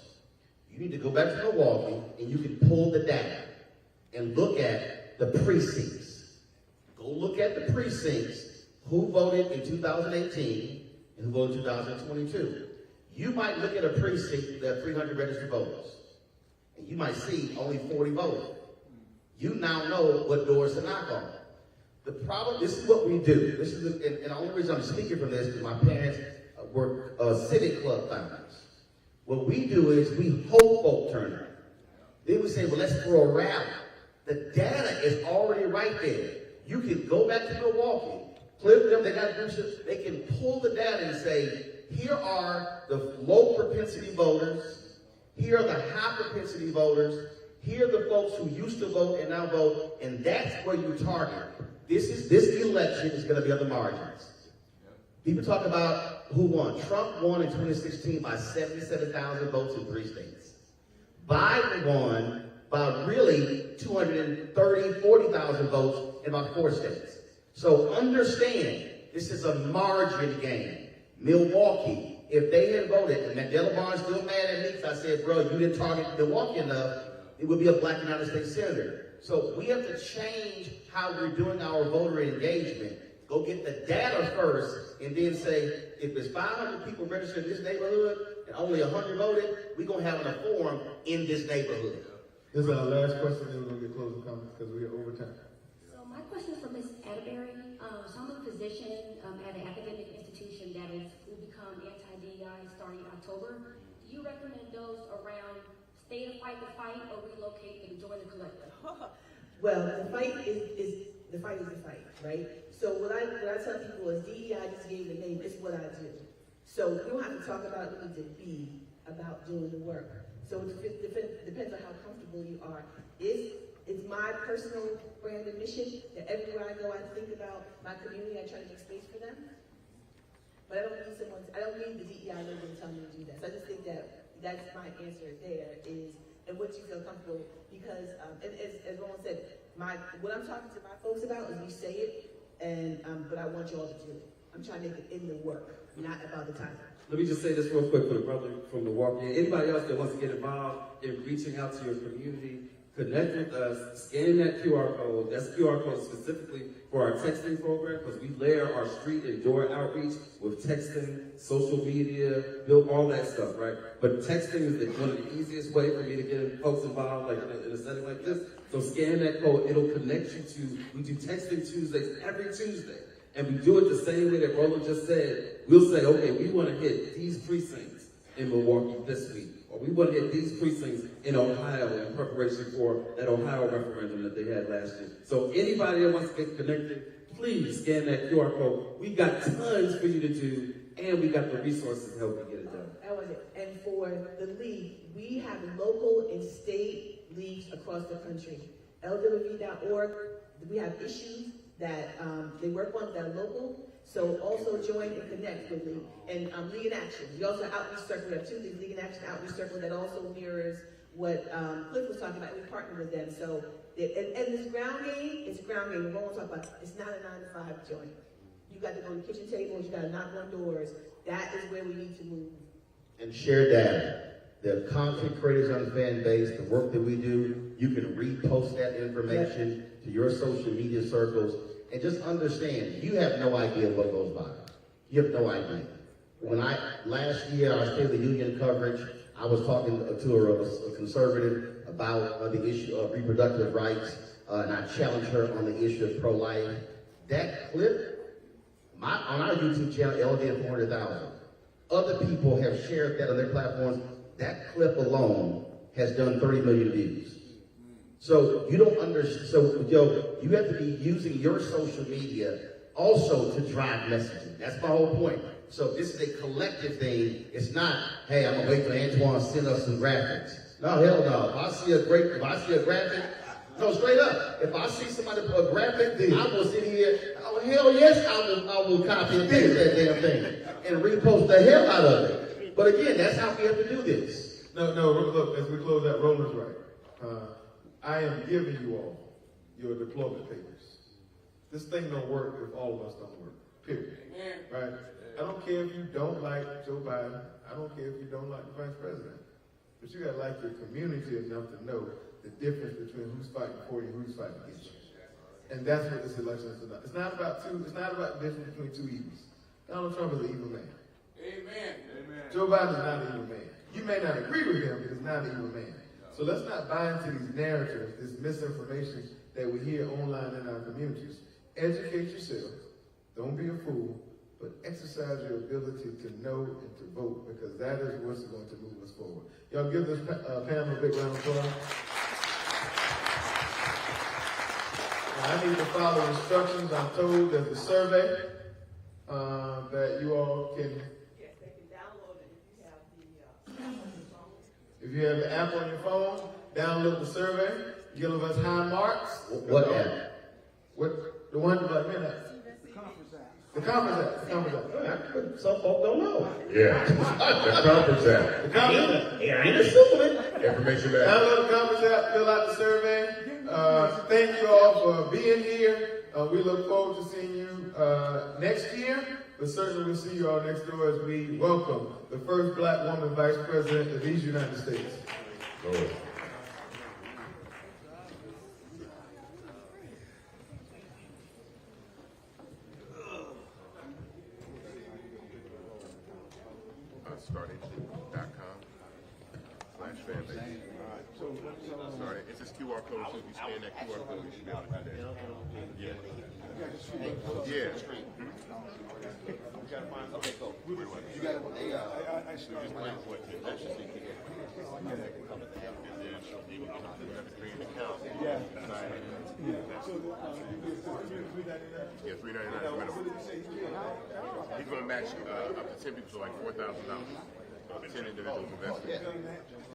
You need to go back to Milwaukee and you can pull the data and look at the precincts. Go look at the precincts, who voted in 2018 and who voted in 2022. You might look at a precinct that 300 registered voters, and you might see only 40 voted. You now know what doors to knock on. The problem, this is what we do. This is, and the only reason I'm speaking from this is my parents were civic club founders. What we do is we hope vote turnout. Then we say, well, let's throw a rally. The data is already right there. You can go back to Milwaukee, clip them, they got groups, they can pull the data and say, here are the low propensity voters, here are the high propensity voters, here are the folks who used to vote and now vote, and that's where you target. This election is going to be on the margins. People talk about who won. Trump won in 2016 by 77,000 votes in 3 states. Biden won by really 40,000 votes in about 4 states. So understand, this is a margin game. Milwaukee, if they had voted, and Mandela Barnes still mad at me because I said, bro, you didn't target Milwaukee enough, it would be a black United States Senator. So we have to change how we're doing our voter engagement. Go get the data first, and then say, if there's 500 people registered in this neighborhood, and only 100 voted, we're going to have a forum in this neighborhood. This is our last question, then we're going to get closing comments because we are over time. So my question is for Ms. Atterbury. So I'm a physician at an academic institution that will become anti-DEI starting in October. Do you recommend those around stay and fight the fight or relocate and join the collective? Well, the fight is the fight, right? So what I tell people is DEI just gave the name, it's what I do. So we don't have to talk about it, we need to be about doing the work. So it depends on how comfortable you are. It's my personal brand and mission that everywhere I go, I think about my community, I try to make space for them. But I don't need the DEI logo to tell me to do that. So I just think that that's my answer there is, and what you feel comfortable, because, and as Ron said, what I'm talking to my folks about is we say it, and but I want you all to do it. I'm trying to make it in the work, not about the title. Let me just say this real quick for the brother from Milwaukee. Anybody else that wants to get involved in reaching out to your community, connect with us, scan that QR code. That's QR code specifically for our texting program, because we layer our street and door outreach with texting, social media, build all that stuff, right? But texting is one of the easiest way for me to get folks involved, like in a setting like this. So scan that code, it'll connect you to, we do texting Tuesdays every Tuesday. And we do it the same way that Roland just said. We'll say, okay, we want to hit these precincts in Milwaukee this week. Or we want to hit these precincts in Ohio in preparation for that Ohio referendum that they had last year. So anybody that wants to get connected, please scan that QR code. We got tons for you to do, and we got the resources to help you get it done. That was it. And for the league, we have local and state leagues across the country. LWV.org, we have issues that they work on that are local. So also join and connect with League. And League in Action. We also have Outreach Circle. We have 2 things, League in Action, Outreach Circle, that also mirrors what Cliff was talking about. We partner with them. So, and this ground game, it's a ground game. We won't talk about it. It's not a 9-to-5 joint. You got to go to kitchen tables, you got to knock on doors. That is where we need to move. And share data. The content creators on the fan base, the work that we do, you can repost that information to your social media circles, and just understand, you have no idea what goes by. You have no idea. When last year, our State of the Union coverage, I was talking to a conservative about the issue of reproductive rights, and I challenged her on the issue of pro-life. That clip, on our YouTube channel, LDN 400,000, other people have shared that on their platforms. That clip alone has done 30 million views. So you don't understand, you have to be using your social media also to drive messaging. That's my whole point. So this is a collective thing. It's not, hey, I'm gonna wait for Antoine to send us some graphics. No, hell no. If I see a graphic, no, straight up. If I see somebody put a graphic, then I will sit here, oh hell yes, I will copy and paste that damn thing and repost the hell out of it. But again, that's how we have to do this. No, look, as we close that, Roland's right. I am giving you all your deployment papers. This thing don't work if all of us don't work, period. Right? I don't care if you don't like Joe Biden. I don't care if you don't like the vice president. But you gotta like your community enough to know the difference between who's fighting for you and who's fighting against you. And that's what this election is about. It's not about the difference between two evils. Donald Trump is an evil man. Amen. Amen. Joe Biden is not an evil man. You may not agree with him, but he's not an evil man. So let's not buy into these narratives, this misinformation that we hear online in our communities. Educate yourself. Don't be a fool, but exercise your ability to know and to vote, because that is what's going to move us forward. Y'all give this panel a big round of applause. Now, I need to follow instructions. I'm told there's a survey that you all can. Yes, they can download it if you have the app on your phone. If you have the app on your phone, download the survey. Give us high marks. What app? What the one like minute? The conference app. Some folk don't know. Yeah. The conference app. The conference app. I ain't assuming. Information back. Download the conference app, fill out the survey. Thank you all for being here. We look forward to seeing you next year, but certainly we'll see you all next door as we welcome the first black woman vice president of these United States. Lord. Startagent.com/fanpage. Sorry, it's this QR code, so if you scan that QR code, you should be able to do that. Yeah. Yeah. Okay, cool. You got I started my Yeah. Yeah, $3.99 minimum. He's going to match up to 10 people, so like $4,000. So 10 individuals invested.